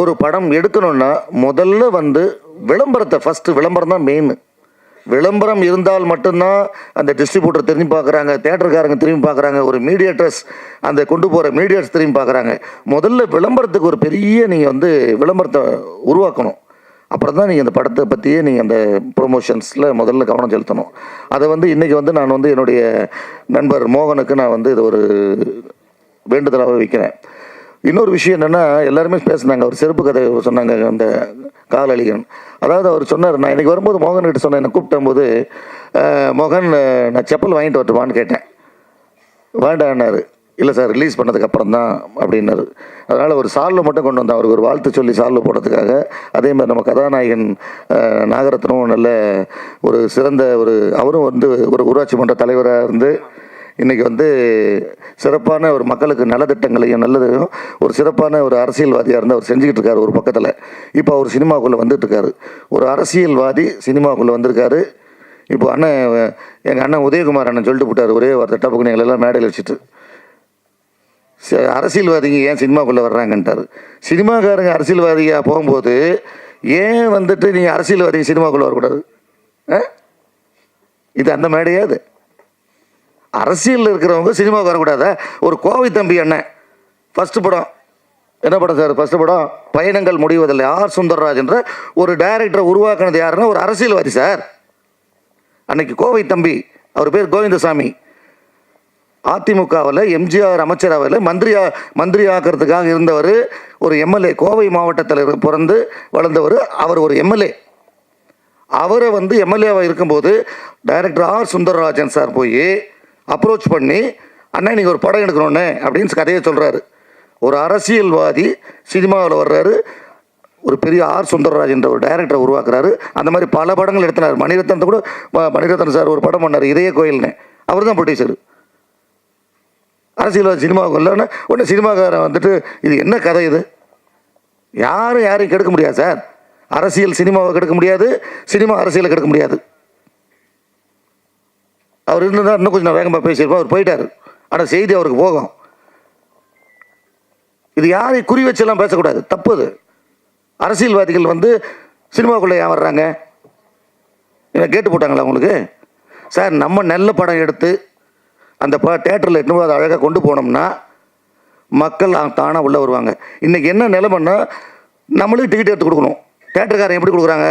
ஒரு படம் எடுக்கணும்னா முதல்ல வந்து விளம்பரத்தை, ஃபஸ்ட்டு விளம்பரம் தான் மெயின். விளம்பரம் இருந்தால் மட்டும்தான் அந்த டிஸ்ட்ரிபியூட்டர் திரும்பி பார்க்குறாங்க, தேட்டருக்காரங்க திரும்பி பார்க்குறாங்க, ஒரு மீடியேட்டர்ஸ் அந்த கொண்டு போகிற மீடியேட்டர்ஸ் திரும்பி பார்க்குறாங்க. முதல்ல விளம்பரத்துக்கு ஒரு பெரிய நீங்கள் வந்து விளம்பரத்தை உருவாக்கணும். அப்புறம் தான் நீங்கள் அந்த படத்தை பற்றியே நீங்கள் அந்த ப்ரொமோஷன்ஸில் முதல்ல கவனம் செலுத்தணும். அதை வந்து இன்றைக்கி வந்து நான் வந்து என்னுடைய நண்பர் மோகனுக்கு நான் வந்து இது ஒரு வேண்டுதலாக வைக்கிறேன். இன்னொரு விஷயம் என்னென்னா, எல்லாருமே பேசுனாங்க, அவர் செருப்பு கதை சொன்னாங்க, அந்த காலலிகன். அதாவது அவர் சொன்னார், நான் இன்றைக்கி வரும்போது மோகன்கிட்ட சொன்னேன், என்னை கூப்பிட்டம்போது, மோகன் நான் செப்பல் வாங்கிட்டு வரட்டுமான்னு கேட்டேன். வேண்டான்னாரு. இல்லை சார், ரிலீஸ் பண்ணதுக்கப்புறம் தான் அப்படின்னாரு. அதனால் ஒரு சால்வை மட்டும் கொண்டு வந்தேன், அவருக்கு ஒரு வாழ்த்து சொல்லி சால்வை போடுறதுக்காக. அதேமாதிரி நம்ம கதாநாயகன் நாகரத்னம் நல்ல ஒரு சிறந்த அவரும் வந்து ஒரு ஊராட்சி மன்ற தலைவராக இருந்து இன்றைக்கி வந்து சிறப்பான ஒரு மக்களுக்கு நலத்திட்டங்களையும் நல்லதையும் ஒரு சிறப்பான ஒரு அரசியல்வாதியாக இருந்து அவர் செஞ்சுக்கிட்டு இருக்காரு ஒரு பக்கத்தில். இப்போ அவர் சினிமாவுக்குள்ளே வந்துட்டுருக்காரு. ஒரு அரசியல்வாதி சினிமாவுக்குள்ளே வந்திருக்காரு. இப்போ எங்கள் அண்ணன் உதயகுமார் அண்ணன் சொல்லிட்டு போட்டார், ஒரே வார்த்தை டப்புக்கு எங்களெல்லாம் மேடையில் வச்சுட்டு, அரசியல்வாதிங்க ஏன் சினிமாக்குள்ளே வர்றாங்கன்ட்டார். சினிமாக்காரங்க அரசியல்வாதியாக போகும்போது ஏன் வந்துட்டு நீங்கள் அரசியல்வாதிங்க சினிமாக்குள்ளே வரக்கூடாது? இது அந்த மேடையாது. அரசியலில் இருக்கிறவங்க சினிமாவுக்கு வரக்கூடாத. ஒரு கோவை தம்பி அண்ணன் ஃபஸ்ட்டு படம் என்ன படம் சார் ஃபஸ்ட்டு படம்? பயணங்கள் முடிவதில்லை. ஆர் சுந்தரராஜ் என்ற ஒரு டைரக்டரை உருவாக்குனது யாருன்னா ஒரு அரசியல்வாதி சார். அன்னைக்கு கோவை தம்பி, அவர் பேர் கோவிந்தசாமி, அதிமுகவில் எம்ஜிஆர் அமைச்சரவையில் மந்திரி ஆக்கிறதுக்காக இருந்தவர். ஒரு எம்எல்ஏ, கோவை மாவட்டத்தில் பிறந்து வளர்ந்தவர். அவர் ஒரு எம்எல்ஏ. அவரை வந்து எம்எல்ஏவாக இருக்கும்போது டைரக்டர் ஆர் சுந்தரராஜன் சார் போய் அப்ரோச் பண்ணி, அண்ணா நீங்கள் ஒரு படம் எடுக்கணுன்னு அப்படின்னு கதையை சொல்கிறாரு. ஒரு அரசியல்வாதி சினிமாவில் வர்றாரு, ஒரு பெரிய ஆர் சுந்தரராஜ் என்ற ஒரு டைரக்டரை உருவாக்குறாரு. அந்த மாதிரி பல படங்கள் எடுத்தினார். மணிரத்னத்தை கூட, மணிரத்னம் சார் ஒரு படம் பண்ணார், இதய கோயில்னு. அவர் தான் ப்ரொடியூசர். அரசியல்வாதி சினிமாவுக்கு இல்லைன்னா உடனே சினிமாக்காரன் வந்துட்டு இது என்ன கதை இது? யாரையும் கெடுக்க முடியாது சார். அரசியல் சினிமாவை கெடுக்க முடியாது, சினிமா அரசியலை கெடுக்க முடியாது. அவர் இருந்தால் இன்னும் கொஞ்சம் வேகமாக பேசியிருப்போம். அவர் போயிட்டார். ஆனால் செய்தி அவருக்கு போகும். இது யாரையும் குறி வச்செல்லாம் பேசக்கூடாது, தப்பு அது. அரசியல்வாதிகள் வந்து சினிமாவுக்குள்ளே ஏன் வர்றாங்க? என்ன கேட்டு போட்டாங்களா உங்களுக்கு? சார், நம்ம நல்ல படம் எடுத்து அந்த தேட்டரில் எட்டு அதை அழகாக கொண்டு போனோம்னா மக்கள் தானாக உள்ளே வருவாங்க. இன்றைக்கி என்ன நிலைமைன்னா, நம்மளுக்கு டிக்கெட் எடுத்து கொடுக்கணும். தேட்டருக்காரன் எப்படி கொடுக்குறாங்க?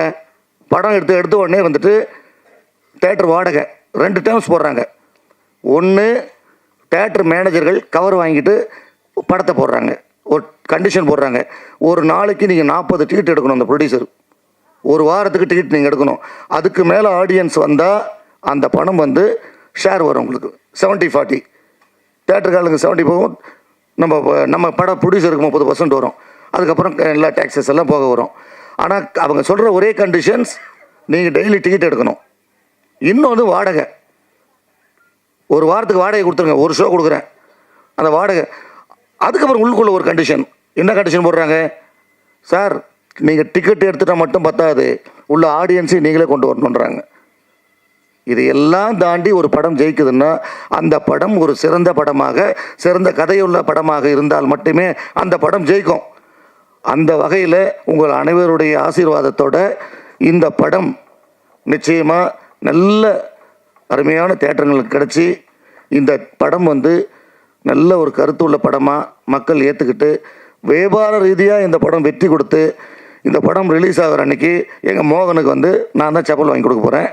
படம் எடுத்த உடனே வந்துட்டு தேட்டர் வாடகை 2 டைம்ஸ் போடுறாங்க. ஒன்று, தேட்டர் மேனேஜர்கள் கவர் வாங்கிட்டு படத்தை போடுறாங்க, ஒரு கண்டிஷன் போடுறாங்க. ஒரு நாளைக்கு நீங்கள் 40 டிக்கெட் எடுக்கணும். அந்த ப்ரொடியூசர் ஒரு வாரத்துக்கு டிக்கெட் நீங்கள் எடுக்கணும். அதுக்கு மேலே ஆடியன்ஸ் வந்தால் அந்த பணம் வந்து ஷேர் வரும் உங்களுக்கு. 70-40. தேட்டருக்காரங்களுக்கு 70 போகும், நம்ம பட ப்ரொடியூசருக்கு 30% வரும். அதுக்கப்புறம் எல்லா டேக்ஸஸ் எல்லாம் போக வரும். ஆனால் அவங்க சொல்கிற ஒரே கண்டிஷன்ஸ், நீங்கள் டெய்லி டிக்கெட் எடுக்கணும். இன்னொன்று வாடகை. ஒரு வாரத்துக்கு வாடகை கொடுத்துருங்க. ஒரு ஷோ கொடுக்குறேன், அந்த வாடகை. அதுக்கப்புறம் உள்ளுக்குள்ள ஒரு கண்டிஷன். என்ன கண்டிஷன் போடுறாங்க? சார், நீங்கள் டிக்கெட் எடுத்துட்டால் மட்டும் பத்தாது, உள்ள ஆடியன்ஸையும் நீங்களே கொண்டு வரணுன்றாங்க. இது எல்லாம் தாண்டி ஒரு படம் ஜெயிக்குதுன்னா அந்த படம் ஒரு சிறந்த படமாக, சிறந்த கதையுள்ள படமாக இருந்தால் மட்டுமே அந்த படம் ஜெயிக்கும். அந்த வகையில் உங்கள் அனைவருடைய ஆசீர்வாதத்தோட இந்த படம் நிச்சயமாக நல்ல அருமையான தேட்டர்களுக்கு கிடச்சி இந்த படம் வந்து நல்ல ஒரு கருத்துள்ள படமாக மக்கள் ஏற்றுக்கிட்டு வியாபார ரீதியாக இந்த படம் வெற்றி கொடுத்து, இந்த படம் ரிலீஸ் ஆகிற அன்றைக்கி எங்கள் மோகனுக்கு வந்து நான் தான் செப்பல் வாங்கி கொடுக்க போகிறேன்.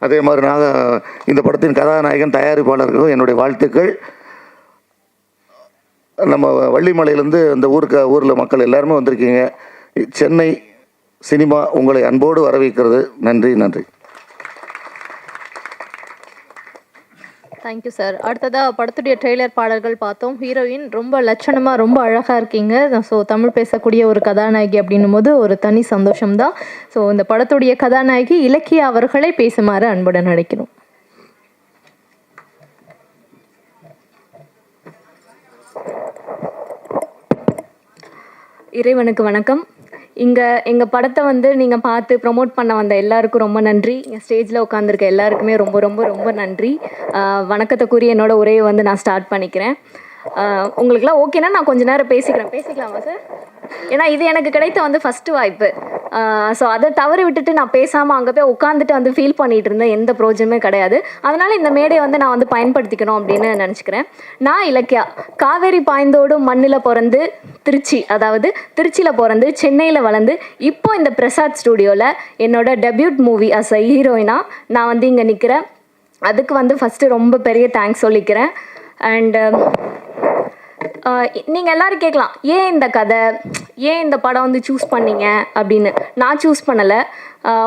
அதே மாதிரி இந்த படத்தின் கதாநாயகன் தயாரிப்பாளர்களுக்கும் என்னுடைய வாழ்த்துக்கள். நம்ம வள்ளிமலையிலேருந்து அந்த ஊரில் மக்கள் எல்லாருமே வந்திருக்கீங்க. சென்னை சினிமா உங்களை அன்போடு வரவேற்கிறது. நன்றி. Thank you sir. அடுத்ததாக படத்துடைய ட்ரெய்லர் பாடல்கள் பார்த்தோம். ஹீரோயின் ரொம்ப லட்சணமாக ரொம்ப அழகாக இருக்கீங்க. ஸோ தமிழ் பேசக்கூடிய ஒரு கதாநாயகி அப்படின்னும் போது ஒரு தனி சந்தோஷம்தான். ஸோ இந்த படத்துடைய கதாநாயகி இலக்கியா அவர்களை பேசுமாறு அன்புடன் அழைக்கிறோம். இறைவனுக்கு வணக்கம். இங்கே எங்கள் படத்தை வந்து நீங்கள் பார்த்து ப்ரொமோட் பண்ண வந்த எல்லாருக்கும் ரொம்ப நன்றி. என் ஸ்டேஜில் உட்காந்துருக்க எல்லாருக்குமே ரொம்ப ரொம்ப ரொம்ப நன்றி. வணக்கத்தை கூறி என்னோட உரையை வந்து நான் ஸ்டார்ட் பண்ணிக்கிறேன். உங்களுக்குலாம் ஓகேனா நான் கொஞ்சம் நேரம் பேசிக்கலாமா சார்? ஏன்னா இது எனக்கு கிடைத்த வந்து ஃபஸ்ட்டு வாய்ப்பு. ஸோ அதை தவறி விட்டுட்டு நான் பேசாமல் அங்கே போய் உட்காந்துட்டு வந்து ஃபீல் பண்ணிகிட்டு இருந்தேன். எந்த ப்ரோஜனமே கிடையாது. அதனால் இந்த மேடையை வந்து நான் வந்து பயன்படுத்திக்கணும் அப்படின்னு நினச்சிக்கிறேன். நான் இலக்கியா, காவேரி பாய்ந்தோடும் மண்ணில் பிறந்து திருச்சியில் பிறந்து சென்னையில் வளர்ந்து இப்போ இந்த பிரசாத் ஸ்டூடியோவில் என்னோட டெபியூட் மூவி அஸ் அ ஹீரோயினாக நான் வந்து இங்கே நிற்கிறேன். அதுக்கு வந்து ஃபஸ்ட்டு ரொம்ப பெரிய தேங்க்ஸ் சொல்லிக்கிறேன். அண்டு நீங்கள் எல்லோரும் கேட்கலாம், ஏன் இந்த கதை, ஏன் இந்த படம் வந்து சூஸ் பண்ணீங்க அப்படின்னு. நான் சூஸ் பண்ணலை.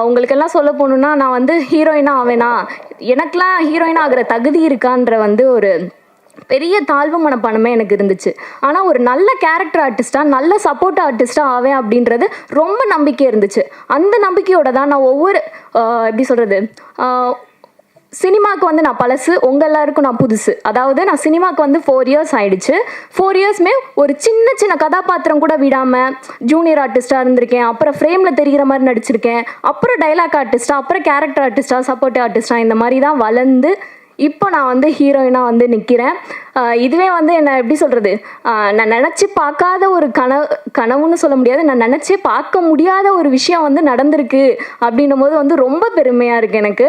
உங்களுக்கெல்லாம் சொல்ல போகணுன்னா, நான் வந்து ஹீரோயினாக ஆவேனா, எனக்கெலாம் ஹீரோயினாக ஆகிற தகுதி இருக்கான்ற வந்து ஒரு பெரிய தாழ்வு மனப்பான்மை எனக்கு இருந்துச்சு. ஆனால் ஒரு நல்ல கேரக்டர் ஆர்டிஸ்ட்டாக, நல்ல சப்போர்ட் ஆர்டிஸ்ட்டாக ஆவேன் அப்படின்றது ரொம்ப நம்பிக்கை இருந்துச்சு. அந்த நம்பிக்கையோட தான் நான் ஒவ்வொரு எப்படி சொல்கிறது, சினிமாவுக்கு வந்து நான் பழசு, உங்கள் எல்லாருக்கும் நான் புதுசு. அதாவது நான் சினிமாவுக்கு வந்து 4 years ஆகிடுச்சு. 4 yearsமே ஒரு சின்ன கதாபாத்திரம் கூட விடாமல் ஜூனியர் ஆர்டிஸ்ட்டாக இருந்திருக்கேன். அப்புறம் ஃப்ரேமில் தெரிகிற மாதிரி நடிச்சிருக்கேன். அப்புறம் டைலாக் ஆர்டிஸ்ட்டாக, அப்புறம் கேரக்டர் ஆர்டிஸ்ட்டாக, சப்போர்ட் ஆர்டிஸ்ட்டாக, இந்த மாதிரி தான் வளர்ந்து இப்போ நான் வந்து ஹீரோயினாக வந்து நிற்கிறேன். இதுவே வந்து என்ன எப்படி சொல்கிறது, நான் நினச்சி பார்க்காத ஒரு கனவுன்னு சொல்ல முடியாது, நான் நினச்சி பார்க்க முடியாத ஒரு விஷயம் வந்து நடந்திருக்கு அப்படின்னும் போது வந்து ரொம்ப பெருமையாக இருக்குது எனக்கு.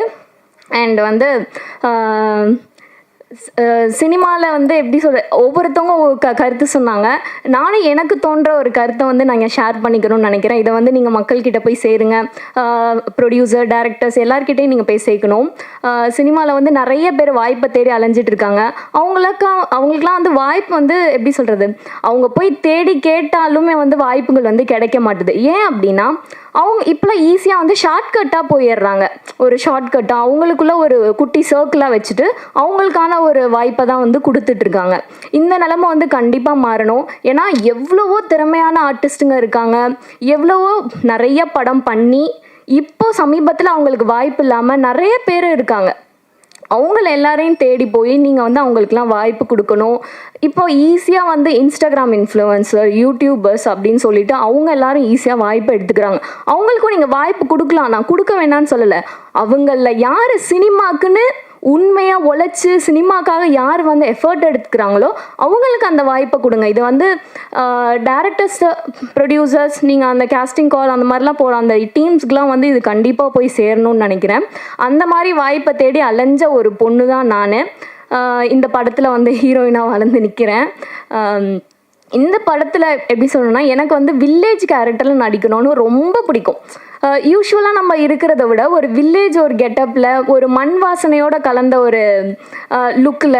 அண்ட் வந்து சினிமாவில் வந்து எப்படி சொல்ற ஒவ்வொருத்தவங்க கருத்து சொன்னாங்க. நானும் எனக்கு தோன்ற ஒரு கருத்தை வந்து நாங்கள் ஷேர் பண்ணிக்கணும்னு நினைக்கிறேன். இதை வந்து நீங்கள் மக்கள்கிட்ட போய் சேருங்க. ப்ரொடியூசர், டைரக்டர்ஸ் எல்லார்கிட்டையும் நீங்கள் போய் சேர்க்கணும். சினிமாவில் வந்து நிறைய பேர் வாய்ப்பை தேடி அலைஞ்சிட்டு இருக்காங்க. அவங்களுக்குலாம் வந்து வாய்ப்பு வந்து எப்படி சொல்கிறது, அவங்க போய் தேடி கேட்டாலுமே வந்து வாய்ப்புகள் வந்து கிடைக்க மாட்டுது. ஏன் அப்படின்னா அவங்க இப்போலாம் ஈஸியாக வந்து ஷார்ட்கட்டாக போயிடுறாங்க. ஒரு ஷார்ட்கட்டாக அவங்களுக்குள்ள ஒரு குட்டி சர்க்கிளாக வச்சுட்டு அவங்களுக்கான ஒரு வாய்ப்பை தான் வந்து கொடுத்துட்ருக்காங்க. இந்த நிலைமை வந்து கண்டிப்பாக மாறணும். ஏன்னா எவ்வளவோ திறமையான ஆர்டிஸ்ட்டுங்க இருக்காங்க, எவ்வளவோ நிறைய படம் பண்ணி இப்போ சமீபத்தில் அவங்களுக்கு வாய்ப்பு இல்லாமல் நிறைய பேர் இருக்காங்க. அவங்கள எல்லாரையும் தேடி போய் நீங்கள் வந்து அவங்களுக்குலாம் வாய்ப்பு கொடுக்கணும். இப்போ ஈஸியாக வந்து இன்ஸ்டாகிராம் இன்ஃப்ளூயன்சர், யூடியூபர்ஸ் அப்படின்னு சொல்லிட்டு அவங்க எல்லாரும் ஈஸியாக வாய்ப்பு எடுத்துக்கிறாங்க. அவங்களுக்கும் நீங்கள் வாய்ப்பு கொடுக்கலாம், நான் கொடுக்க வேணான்னு சொல்லலை. அவங்களில் யார் சினிமாக்குன்னு உண்மையாக உழைச்சி சினிமாக்காக யார் வந்து எஃபர்ட் எடுத்துக்கிறாங்களோ அவங்களுக்கு அந்த வாய்ப்பை கொடுங்க. இது வந்து டேரக்டர்ஸ், ப்ரொடியூசர்ஸ், நீங்கள் அந்த கேஸ்டிங் கால் அந்த மாதிரிலாம் போகிற அந்த டீம்ஸ்க்கெலாம் வந்து இது கண்டிப்பாக போய் சேரணும்னு நினைக்கிறேன். அந்த மாதிரி வாய்ப்பை தேடி அலைஞ்ச ஒரு பொண்ணு தான் நான். இந்த படத்தில் வந்து ஹீரோயினாக வளர்ந்து நிற்கிறேன். இந்த படத்தில் எப்படி சொல்லணும்னா, எனக்கு வந்து வில்லேஜ் கேரக்டரில் நடிக்கணும்னு ரொம்ப பிடிக்கும். யூஸ்வலாக நம்ம இருக்கிறத விட ஒரு வில்லேஜ் ஒரு கெட்டப்பில் ஒரு மண் வாசனையோட கலந்த ஒரு லுக்கில்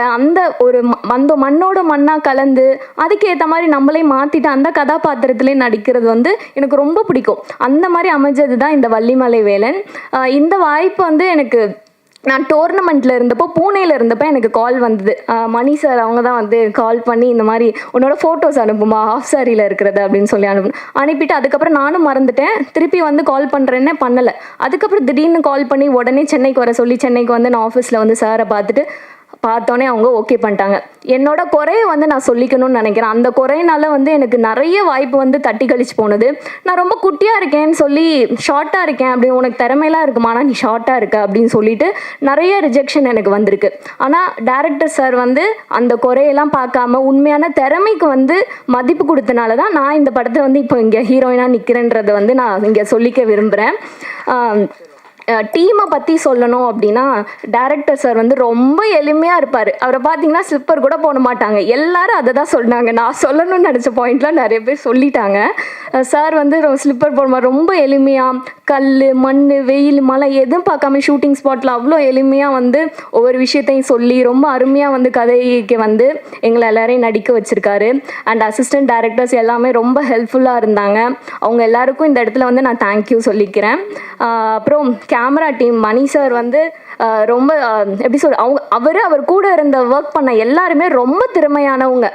அந்த மண்ணோட மண்ணாக கலந்து அதுக்கேற்ற மாதிரி நம்மளே மாற்றிட்டு அந்த கதாபாத்திரத்திலே நடிக்கிறது வந்து எனக்கு ரொம்ப பிடிக்கும். அந்த மாதிரி அமைஞ்சது தான் இந்த வள்ளிமலை வேலன். இந்த வாய்ப்பு வந்து எனக்கு நான் டோர்னமெண்ட்டில் இருந்தப்போ, பூனேயில் இருந்தப்போ எனக்கு கால் வந்தது. மணி சார் அவங்க தான் வந்து கால் பண்ணி இந்த மாதிரி உன்னோட ஃபோட்டோஸ் அனுப்புமா ஹாஃப் சாரியில் இருக்கிறது அப்படின்னு சொல்லி அனுப்பிட்டு அதுக்கப்புறம் நானும் மறந்துட்டேன். திருப்பி வந்து கால் பண்ணுறேன்னே பண்ணலை. அதுக்கப்புறம் திடீர்னு கால் பண்ணி உடனே சென்னைக்கு வர சொல்லி சென்னைக்கு வந்து நான் ஆஃபீஸில் வந்து சாரை பார்த்தோன்னே அவங்க ஓகே பண்ணிட்டாங்க. என்னோட குறையை வந்து நான் சொல்லிக்கணும்னு நினைக்கிறேன். அந்த குறையினால வந்து எனக்கு நிறைய வாய்ப்பு வந்து தட்டி கழிச்சு போனது. நான் ரொம்ப குட்டியாக இருக்கேன்னு சொல்லி, ஷார்ட்டாக இருக்கேன் அப்படி, உனக்கு திறமையெல்லாம் இருக்குமா, ஆனால் நீ ஷார்ட்டாக இருக்க அப்படின்னு சொல்லிட்டு நிறைய ரிஜெக்ஷன் எனக்கு வந்திருக்கு. ஆனால் டைரக்டர் சார் வந்து அந்த குறையெல்லாம் பார்க்காம உண்மையான திறமைக்கு வந்து மதிப்பு கொடுத்தனால தான் நான் இந்த படத்தில் வந்து இப்போ இங்கே ஹீரோயினாக நிற்கிறேன்றதை வந்து நான் இங்கே சொல்லிக்க விரும்புகிறேன். டீமை பற்றி சொல்லணும் அப்படின்னா, டைரக்டர் சார் வந்து ரொம்ப எளிமையாக இருப்பார். அவரை பார்த்தீங்கன்னா ஸ்லிப்பர் கூட போட மாட்டாங்க. எல்லாரும் அதை தான் சொன்னாங்க. நான் சொல்லணும்னு நினச்ச பாயிண்ட்லாம் நிறைய பேர் சொல்லிட்டாங்க. சார் வந்து ஸ்லிப்பர் போட மாதிரி ரொம்ப எளிமையாக கல், மண், வெயில், மழை எதுவும் பார்க்காம ஷூட்டிங் ஸ்பாட்டில் அவ்வளோ எளிமையாக வந்து ஒவ்வொரு விஷயத்தையும் சொல்லி ரொம்ப அருமையாக வந்து கதைக்கு வந்து எங்களை எல்லாரையும் நடிக்க வச்சுருக்காரு. அண்ட் அசிஸ்டன்ட் டைரக்டர்ஸ் எல்லாமே ரொம்ப ஹெல்ப்ஃபுல்லாக இருந்தாங்க. அவங்க எல்லாருக்கும் இந்த இடத்துல வந்து நான் தேங்க்யூ சொல்லிக்கிறேன். அப்புறம் கேமரா டீம், மணி சார் வந்து ரொம்ப எப்படி சொல்ற, அவர் கூட இருந்த ஒர்க் பண்ண எல்லாருமே ரொம்ப திறமையானவங்க.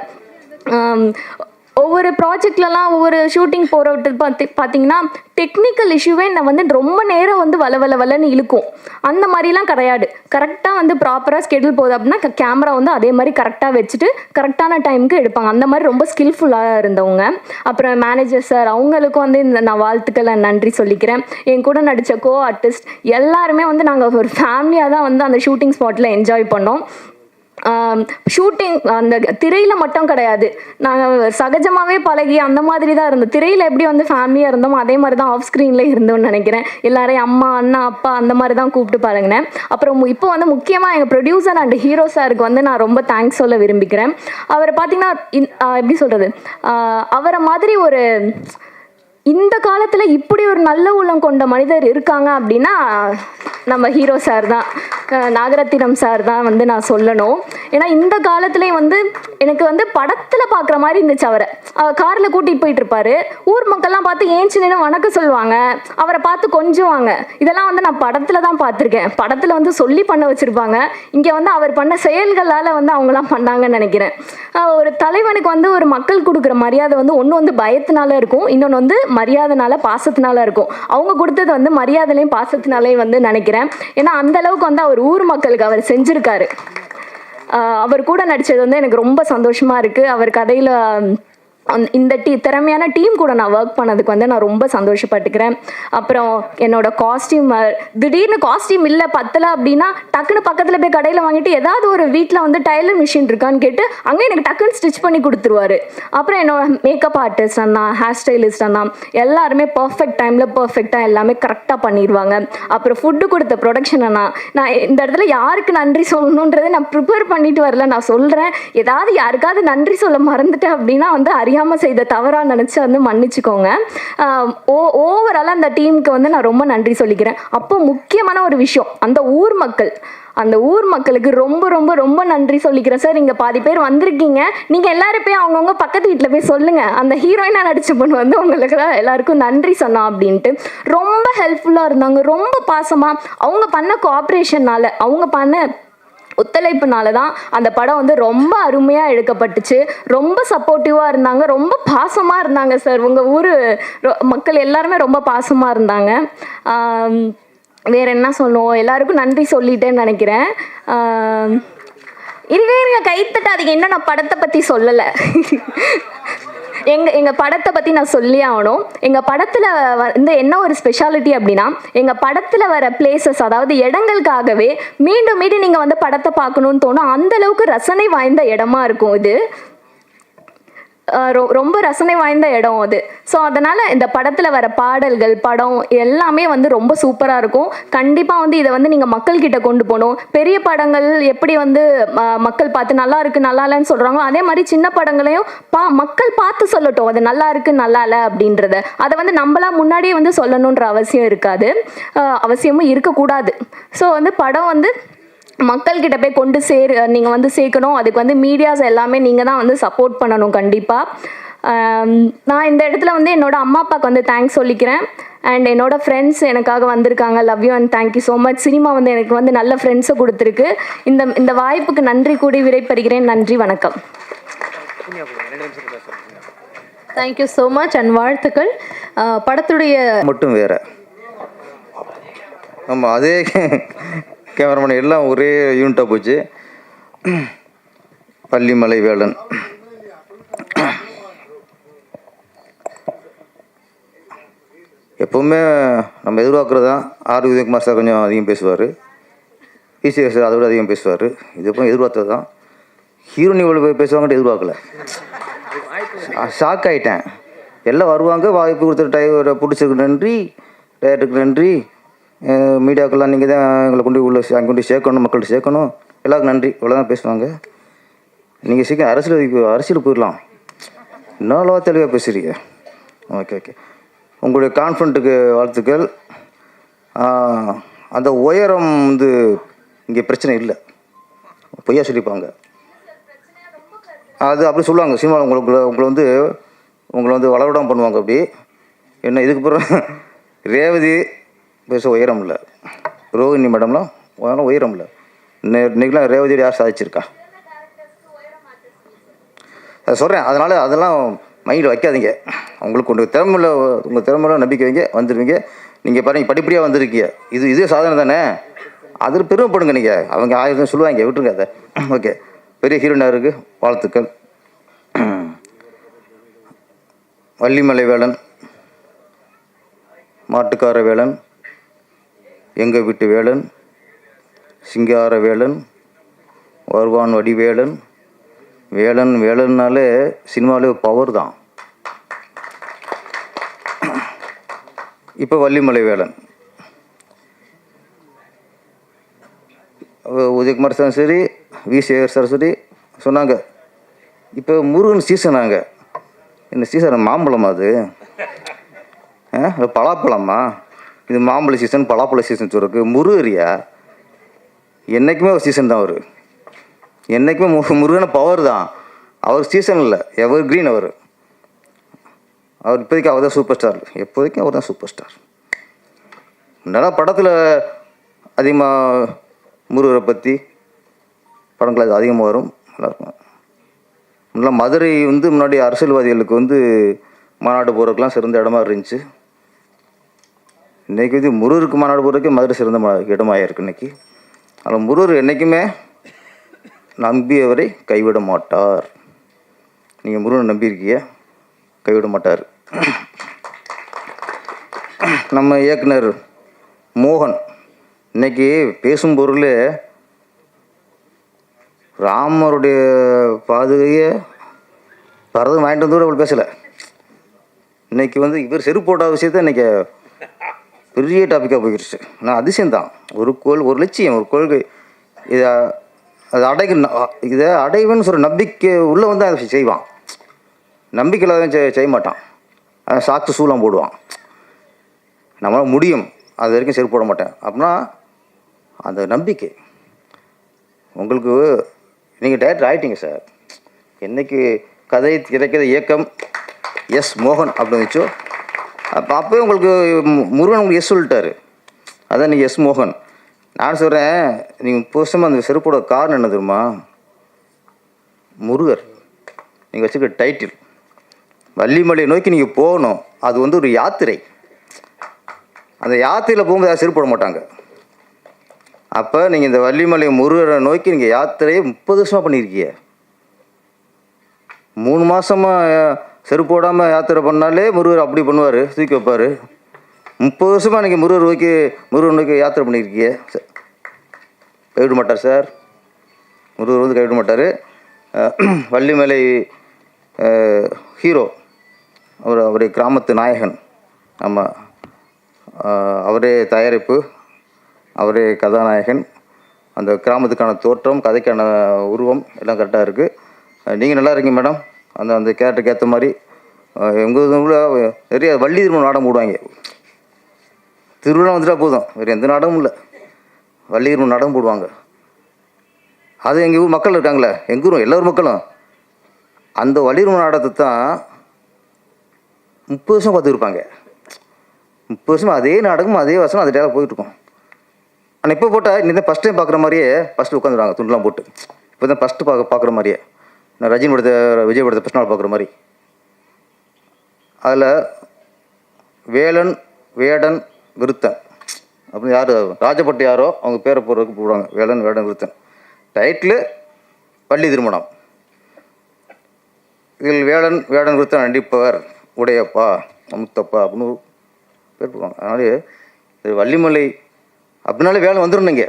ஒவ்வொரு ப்ராஜெக்ட்லலாம் ஒவ்வொரு ஷூட்டிங் போகிறவிட்டு பார்த்தீங்கன்னா டெக்னிக்கல் இஷ்யூவே நான் வந்து ரொம்ப நேரம் வந்து வளன்னு இழுக்கும். அந்த மாதிரிலாம் கிடையாது. கரெக்டாக வந்து ப்ராப்பராக ஸ்கெடியூல் போகுது அப்படின்னா கேமரா வந்து அதே மாதிரி கரெக்டாக வச்சுட்டு கரெக்டான டைமுக்கு எடுப்பாங்க. அந்த மாதிரி ரொம்ப ஸ்கில்ஃபுல்லாக இருந்தவங்க. அப்புறம் மேனேஜர் சார் அவங்களுக்கும் வந்து இந்த நான் வாழ்த்துக்களை நன்றி சொல்லிக்கிறேன். என் கூட நடித்த கோ ஆர்டிஸ்ட் எல்லாருமே வந்து நாங்கள் ஒரு ஃபேமிலியாக தான் வந்து அந்த ஷூட்டிங் ஸ்பாட்டில் என்ஜாய் பண்ணோம். ஷூட்டிங் அந்த திரையில் மட்டும் கிடையாது, நாங்கள் சகஜமாகவே பழகி அந்த மாதிரி தான் இருந்தோம். திரையில் எப்படி வந்து ஃபேமிலியாக இருந்தோமோ அதே மாதிரி தான் ஆஃப் ஸ்க்ரீனில் இருந்தோம்னு நினைக்கிறேன். எல்லாரையும் அம்மா, அண்ணா, அப்பா அந்த மாதிரி தான் கூப்பிட்டு பழகினேன். அப்புறம் இப்போ வந்து முக்கியமாக எங்கள் ப்ரொடியூசர் அண்ட் ஹீரோ சாருக்கு வந்து நான் ரொம்ப தேங்க்ஸ் சொல்ல விரும்பிக்கிறேன். அவரை பார்த்திங்கன்னா எப்படி சொல்கிறது, அவரை மாதிரி ஒரு இந்த காலத்தில் இப்படி ஒரு நல்ல உள்ளம் கொண்ட மனிதர் இருக்காங்க அப்படின்னா நம்ம ஹீரோ சார் தான், நாகரத்தினம் சார் தான் வந்து நான் சொல்லணும். ஏன்னா இந்த காலத்துலேயும் வந்து எனக்கு வந்து படத்தில் பார்க்குற மாதிரி இருந்துச்சு. அவரை காரில் கூட்டிகிட்டு போயிட்டு இருப்பாரு. ஊர் மக்கள்லாம் பார்த்து ஏஞ்சி நின்று வணக்கம் சொல்லுவாங்க, அவரை பார்த்து கொஞ்சுவாங்க. இதெல்லாம் வந்து நான் படத்தில் தான் பார்த்துருக்கேன். படத்தில் வந்து சொல்லி பண்ண வச்சுருப்பாங்க. இங்கே வந்து அவர் பண்ண செயல்களால் வந்து அவங்களாம் பண்ணாங்கன்னு நினைக்கிறேன். ஒரு தலைவனுக்கு வந்து ஒரு மக்கள் கொடுக்குற மரியாதை வந்து ஒன்று வந்து பயத்தினால இருக்கும், இன்னொன்று வந்து மரியாதைனால, பாசத்தினால இருக்கும். அவங்க கொடுத்தது வந்து மரியாதையிலையும் பாசத்தினாலையும் வந்து நினைக்கிறேன். ஏன்னா அந்த அளவுக்கு வந்து அவர் ஊர் மக்களுக்கு அவர் செஞ்சுருக்காரு. அவர் கூட நடித்தது வந்து எனக்கு ரொம்ப சந்தோஷமாக இருக்குது. அவர் கதையில் இந்த திறமையான டீம் கூட நான் ஒர்க் பண்ணதுக்கு வந்து நான் ரொம்ப சந்தோஷப்பட்டுக்கிறேன். அப்புறம் என்னோட காஸ்டியூம், திடீர்னு காஸ்டியூம் இல்லை பத்தலை அப்படின்னா டக்குன்னு பக்கத்தில் போய் கடையில் வாங்கிட்டு ஏதாவது ஒரு வீட்டில் வந்து டைலர் மிஷின் இருக்கான்னு கேட்டு அங்கே எனக்கு டக்குன்னு ஸ்டிச் பண்ணி கொடுத்துருவாரு. அப்புறம் என்னோட மேக்கப் ஆர்டிஸ்ட் அண்ணா, ஹேர் ஸ்டைலிஸ்ட் அண்ணா எல்லாருமே பர்ஃபெக்ட் டைமில் பர்ஃபெக்டாக எல்லாமே கரெக்டாக பண்ணிடுவாங்க. அப்புறம் ஃபுட்டு கொடுத்த ப்ரொடக்ஷன் அண்ணா, நான் இந்த இடத்துல யாருக்கு நன்றி சொல்லணுன்றதை நான் ப்ரிப்பேர் பண்ணிட்டு வரல, நான் சொல்கிறேன். ஏதாவது யாருக்காவது நன்றி சொல்ல மறந்துட்டேன் அப்படின்னா வந்து அறியாமல் செய்த தவறாக நினச்சி வந்து மன்னிச்சுக்கோங்க. ஓவராலாக அந்த டீமுக்கு வந்து நான் ரொம்ப நன்றி சொல்லிக்கிறேன். அப்போ முக்கியமான ஒரு விஷயம், அந்த ஊர் மக்களுக்கு ரொம்ப ரொம்ப ரொம்ப நன்றி சொல்லிக்கிறேன் சார். இங்கே பாதி பேர் வந்திருக்கீங்க, நீங்கள் எல்லாரும் போய் அவங்கவுங்க பக்கத்து வீட்டில் போய் சொல்லுங்கள், அந்த ஹீரோயினாக நடிச்ச பொண்ணு வந்து உங்களுக்கு எல்லாருக்கும் நன்றி சொன்னா அப்படின்ட்டு. ரொம்ப ஹெல்ப்ஃபுல்லாக இருந்தாங்க, ரொம்ப பாசமாக. அவங்க பண்ண கோஆப்ரேஷன்னால, அவங்க பண்ண ஒத்துழைப்புனால தான் அந்த படம் வந்து ரொம்ப அருமையாக எடுக்கப்பட்டுச்சு. ரொம்ப சப்போர்ட்டிவாக இருந்தாங்க, ரொம்ப பாசமாக இருந்தாங்க சார். உங்கள் ஊர் மக்கள் எல்லாருமே ரொம்ப பாசமாக இருந்தாங்க. வேறு என்ன சொல்லுவோம், எல்லாருக்கும் நன்றி சொல்லிட்டேன்னு நினைக்கிறேன். இருங்க கைத்தட்டாதீங்க, இன்னும் நான் படத்தை பற்றி சொல்லலை. எங்கள் படத்தை பற்றி நான் சொல்லி ஆகணும். எங்கள் படத்தில் வந்து என்ன ஒரு ஸ்பெஷாலிட்டி அப்படின்னா, எங்கள் படத்தில் வர பிளேசஸ், அதாவது இடங்களுக்காகவே மீண்டும் நீங்கள் வந்து படத்தை பார்க்கணுன்னு தோணும். அந்தளவுக்கு ரசனை வாய்ந்த இடமா இருக்கும் இது. ரொம்ப ரசனை வாய்ந்த இடம் அது. ஸோ அதனால் இந்த படத்தில் வர பாடல்கள், படம் எல்லாமே வந்து ரொம்ப சூப்பராக இருக்கும். கண்டிப்பாக வந்து இதை வந்து நீங்கள் மக்கள்கிட்ட கொண்டு போகணும். பெரிய படங்கள் எப்படி வந்து மக்கள் பார்த்து நல்லா இருக்குது நல்லா இல்லைன்னு சொல்கிறாங்களோ, அதே மாதிரி சின்ன படங்களையும் மக்கள் பார்த்து சொல்லட்டும், அது நல்லா இருக்குது நல்லா இல்லை அப்படின்றத. அதை வந்து நம்மளாம் முன்னாடியே வந்து சொல்லணுன்ற அவசியம் இருக்காது, அவசியமும் இருக்கக்கூடாது. ஸோ வந்து படம் வந்து மக்கள்கிட்ட போய் நீங்கள் வந்து சேர்க்கணும். அதுக்கு வந்து மீடியாஸ் எல்லாமே நீங்கள் தான் வந்து சப்போர்ட் பண்ணணும் கண்டிப்பாக. நான் இந்த இடத்துல வந்து என்னோட அம்மா அப்பாவுக்கு வந்து தேங்க்ஸ் சொல்லிக்கிறேன். அண்ட் என்னோட ஃப்ரெண்ட்ஸ் எனக்காக வந்திருக்காங்க. Love you and thank you so much. Cinema வந்து எனக்கு வந்து நல்ல ஃப்ரெண்ட்ஸை கொடுத்துருக்கு. இந்த வாய்ப்புக்கு நன்றி கூடி விடைபெறுகிறேன். நன்றி, வணக்கம். தேங்க்யூ ஸோ மச் அண்ட் வாழ்த்துக்கள். படத்துடைய மட்டும் வேற, ஆமாம், அதே கேமராமேன் எல்லாம் ஒரே யூனிட்டாக போச்சு. பள்ளிமலை வேலன், எப்போவுமே நம்ம எதிர்பார்க்குறது தான். ஆர் உதயகுமார் சார் கொஞ்சம் அதிகம் பேசுவார், பிசிஎஸ் சார் அதை விட அதிகம் பேசுவார். இது எப்போ எதிர்பார்த்தது தான். ஹீரோனி இவ்வளோ பேசுவாங்கன்ட்டு எதிர்பார்க்கல, ஷாக் ஆகிட்டேன். எல்லாம் வருவாங்க, வாய்ப்பு கொடுத்துட்டு பிடிச்சிருக்கு நன்றி, டேரக்டருக்கு நன்றி, மீடியாக்கெல்லாம் நீங்கள் தான் எங்களை அங்கே கொண்டு சேர்க்கணும், மக்கள்கிட்ட சேர்க்கணும், எல்லாருக்கும் நன்றி, இவ்வளோதான் பேசுவாங்க. நீங்கள் சீக்கிரம் அரசியல் போயிடலாம், இன்னொரு தெளிவாக பேசுகிறீங்க. ஓகே, உங்களுடைய கான்ஃபிடண்ட்டுக்கு வாழ்த்துக்கள். அந்த உயரம் வந்து இங்கே பிரச்சனை இல்லை, பொய்யா சொல்லிப்பாங்க. அது அப்படி சொல்லுவாங்க சினிமாவில். உங்களை வந்து வளவிடாமல் பண்ணுவாங்க. அப்படி என்ன இதுக்கு பிறகு ரேவதி பேச உயரம் இல்லை, ரோஹிணி மேடம்லாம் உயரம் இல்லை. இன்றைக்கெலாம் ரேவதியோட யார் சாதிச்சிருக்கா? அதை சொல்கிறேன். அதெல்லாம் மைண்டில் வைக்காதீங்க. உங்களுக்கு உங்கள் திறமையில் நம்பிக்கை வைங்க, வந்துடுவீங்க. நீங்கள் பாருங்கள், படிப்படியாக வந்திருக்கீங்க. இதே சாதனை தானே, அதில் பெருமைப்படுங்க. நீங்கள் அவங்க 1000 சொல்லுவாங்க, விட்டுருங்க அதை. ஓகே, பெரிய ஹீரோனாக இருக்குது, வாழ்த்துக்கள். வள்ளிமலை வேலன், மாட்டுக்கார வேலன், எங்கள் வீட்டு வேலன், சிங்கார வேலன், வருவான் வடிவேலன். வேலன்னாலே சினிமாவிலே பவர் தான். இப்போ வள்ளிமலை வேலன், உதயகுமார் சார் சரி, விசேகர் சார் சரி சொன்னாங்க, இப்போ முருகன் சீசனாங்க. என்ன சீசன்? மாம்பழமா அது? பலாப்பழமா இது? மாம்பழ சீசன், பலாப்பழ சீசன் சொல்கிறதுக்கு முருகரியா? என்றைக்குமே ஒரு சீசன் தான் அவர். என்றைக்குமே முருகன பவர் தான். அவர் சீசன் இல்லை, எவர் கிரீன் அவர். இப்போதைக்கு அவர் தான் சூப்பர் ஸ்டார். எப்போதைக்கும் அவர் தான் சூப்பர் ஸ்டார். நல்லா படத்தில் அதிகமாக முருகரை பற்றி படங்கள் அது அதிகமாக வரும், நல்லாயிருக்கும். நல்லா மதுரை வந்து முன்னாடி அரசியல்வாதிகளுக்கு வந்து மாநாடு போகிறதுக்கெலாம் சிறந்த இடமா இருந்துச்சு. இன்றைக்கி வந்து முருகருக்கு மாநாடு போகிறதுக்கே மதுரை சிறந்த இடமாக இருக்குது இன்றைக்கி. ஆனால் முருகர் என்றைக்குமே நம்பியவரை கைவிட மாட்டார். நீங்கள் முருகனை நம்பியிருக்கீங்க, கைவிட மாட்டார். நம்ம இயக்குனர் மோகன் இன்னைக்கு பேசும் பொருள் ராமருடைய பாதுகையை பரதம் வாங்கிட்டு வந்து கூட அவள் பேசலை. இன்னைக்கு வந்து இவர் செருப்பு போட்ட விஷயத்த இன்னைக்கு பெரிய டாப்பிக்காக போயிடுச்சு. நான் அதிசயம்தான். ஒரு லட்சியம், ஒரு கொள்கை, இதை அடைவுன்னு சொல்கிற நம்பிக்கை உள்ளே வந்து அதை செய்வான். நம்பிக்கை இல்லாத செய்ய மாட்டான். அவன் சாக்கு சூளம் போடுவான். நம்மளால் முடியும், அது வரைக்கும் செருப்பு போட மாட்டேன் அப்படின்னா அந்த நம்பிக்கை. உங்களுக்கு நீங்கள் டைரக்டர் ஆகிட்டீங்க சார். என்றைக்கு கதை கிடைக்கிற இயக்கம் எஸ் மோகன் அப்படின்னு வச்சோ அப்போவே உங்களுக்கு முருகன் உங்களுக்கு எஸ் சொல்லிட்டாரு. அதான் நீங்கள் எஸ் மோகன். நான் சொல்கிறேன், நீங்கள் 30 வருஷமாக அந்த செருப்போட காரணம் என்ன தெரியுமா? முருகர் நீங்கள் வச்சுருக்க டைட்டில். வள்ளிமலையை நோக்கி நீங்கள் போகணும், அது வந்து ஒரு யாத்திரை. அந்த யாத்திரையில் போகும்போது யாரும் செருப்பு போட மாட்டாங்க. அப்போ நீங்கள் இந்த வள்ளிமலை முருகரை நோக்கி நீங்கள் யாத்திரையை 30 வருஷமாக பண்ணியிருக்கீங்க. 3 மாதமாக செருப்பு போடாமல் யாத்திரை பண்ணாலே முருகர் அப்படி பண்ணுவார், தூக்கி வைப்பார். 30 வருஷமாக நீங்கள் முருகர் நோக்கி யாத்திரை பண்ணியிருக்கீங்க. கைவிட மாட்டார் சார். முருகர் வந்து கைவிட மாட்டார். வள்ளிமலை ஹீரோ அவருடைய கிராமத்து நாயகன். ஆமாம், அவரே தயாரிப்பு, அவரே கதாநாயகன். அந்த கிராமத்துக்கான தோற்றம், கதைக்கான உருவம் எல்லாம் கரெக்டாக இருக்குது. நீங்கள் நல்லா இருக்கீங்க மேடம். அந்த கேரக்டருக்கு ஏற்ற மாதிரி எங்கள் ஊரில் நிறைய வள்ளி திருமணம் நாடகம் போடுவாங்க. திருவிழா வந்துட்டால் போதும், வேறு எந்த நாடகமும் இல்லை, வள்ளி திருமணம் நாடகம் போடுவாங்க. அது எங்கள் ஊர் மக்கள் இருக்காங்களே, எங்கள் ஊரும் எல்லாரும் மக்களும் அந்த வள்ளி திருமணம் நாடகத்தை தான் 30 வருஷம் பார்த்துருப்பாங்க. 30 வருஷம் அதே நாடகம், அதே வருஷம் அதே டேலாக் போயிட்டுருக்கோம். ஆனால் இப்போ போட்டால் இன்னும் ஃபஸ்ட் டைம் பார்க்குற மாதிரியே ஃபஸ்ட்டு உட்காந்துருவாங்க துண்டுலாம் போட்டு. இப்போ தான் ஃபஸ்ட்டு பார்க்குற மாதிரியே, நான் ரஜினி படத்தை விஜய் படத்தை ஃபஸ்ட் நாள் பார்க்குற மாதிரி. அதில் வேலன் வேடன் விருத்தன் அப்படின்னு யார் ராஜபட்டு யாரோ அவங்க பேரை போடுறதுக்கு போடுவாங்க. வேலன் வேடன் விருத்தன். டைட்டில் வள்ளி திருமணம். இதில் வேடன் விருத்தன் நடிப்பவர் உடையப்பா முத்தப்பா அப்படின்னு பேர் போடுவாங்க. அதனால இது வள்ளிமலை அப்படின்னாலே வேலை வந்துடணுங்க.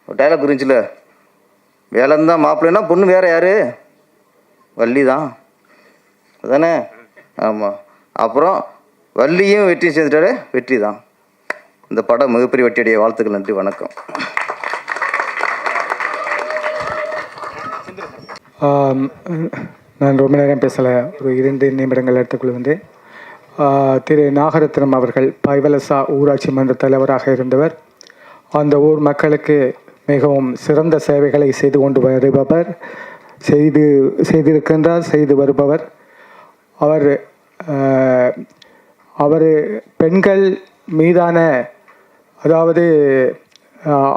ஒரு டைலாக் இருந்துச்சுல, வேலன் தான் மாப்பிள்ளைன்னா பொண்ணு வேறு யார்? வள்ளி தான், அதானே? ஆமாம். அப்புறம் வள்ளியும் வெற்றி சேர்ந்துட்டாலே வெற்றி தான். இந்த படம் மிகப்பெரிய வெற்றியுடைய வாழ்த்துக்கள். நன்றி, வணக்கம். நான் ரொம்ப நேரம் பேசலை, ஒரு 2 நிமிடங்கள் எடுத்துக்கொள்வது. திரு நாகரத்னம் அவர்கள் பைவலசா ஊராட்சி மன்ற தலைவராக இருந்தவர். அந்த ஊர் மக்களுக்கு மிகவும் சிறந்த சேவைகளை செய்து கொண்டு வருபவர், செய்து வருபவர். அவர் பெண்கள் மீதான, அதாவது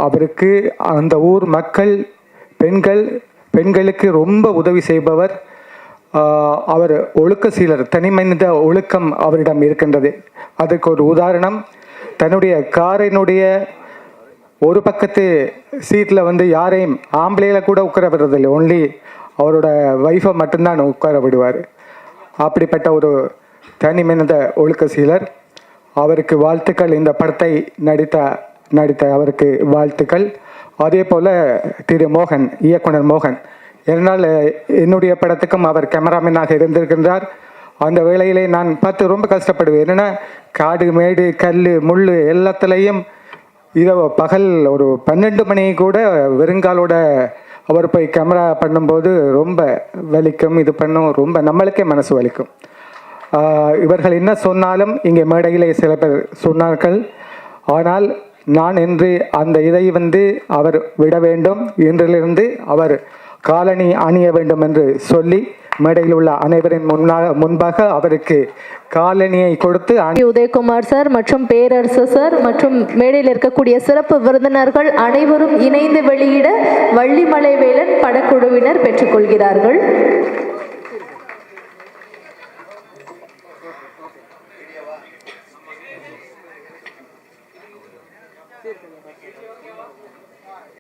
அவருக்கு அந்த ஊர் மக்கள் பெண்களுக்கு ரொம்ப உதவி செய்பவர். அவர் ஒழுக்க சீலர், தனி மனித ஒழுக்கம் அவரிடம் இருக்கின்றது. அதுக்கு ஒரு உதாரணம், தன்னுடைய காரினுடைய ஒரு பக்கத்து சீட்டில் வந்து யாரையும் ஆம்பளையில கூட உட்கார விடுறதில்லை, ஒன்லி அவரோட ஒய்ஃபை மட்டும்தான் உட்கார விடுவார். அப்படிப்பட்ட ஒரு தனி மனித ஒழுக்க சீலர். அவருக்கு வாழ்த்துக்கள். இந்த படத்தை நடித்த அவருக்கு வாழ்த்துக்கள். அதே போல் திரு மோகன், இயக்குனர் மோகன், என்னால் என்னுடைய படத்துக்கும் அவர் கேமராமேனாக இருந்திருக்கின்றார். அந்த வேளையிலே நான் பார்த்து ரொம்ப கஷ்டப்படுவேன். என்னென்னா காடு மேடு கல் முள் எல்லாத்துலேயும் இரவு பகல் ஒரு 12 மணி கூட வெறுங்காலோட அவர் போய் கேமரா பண்ணும்போது ரொம்ப வலிக்கும், இது பண்ணும், ரொம்ப நம்மளுக்கே மனசு வலிக்கும். இவர்கள் என்ன சொன்னாலும் இங்கே மேடையிலே சில பேர் சொன்னார்கள். ஆனால் நான் இன்று அந்த இதை வந்து அவர் விட வேண்டும், இன்றிலிருந்து அவர் காலணி அணிய வேண்டும் என்று சொல்லி மேடையில் உள்ள அனைவரின் முன்பாக அவருக்கு காலணியை கொடுத்து உதயகுமார் சார் மற்றும் பேரரசு சார் மற்றும் மேடையில் இருக்கக்கூடிய சிறப்பு விருந்தினர்கள் அனைவரும் இணைந்து வெளியிட வள்ளிமலை வேலன் படக்குழுவினர் பெற்றுக்கொள்கிறார்கள்.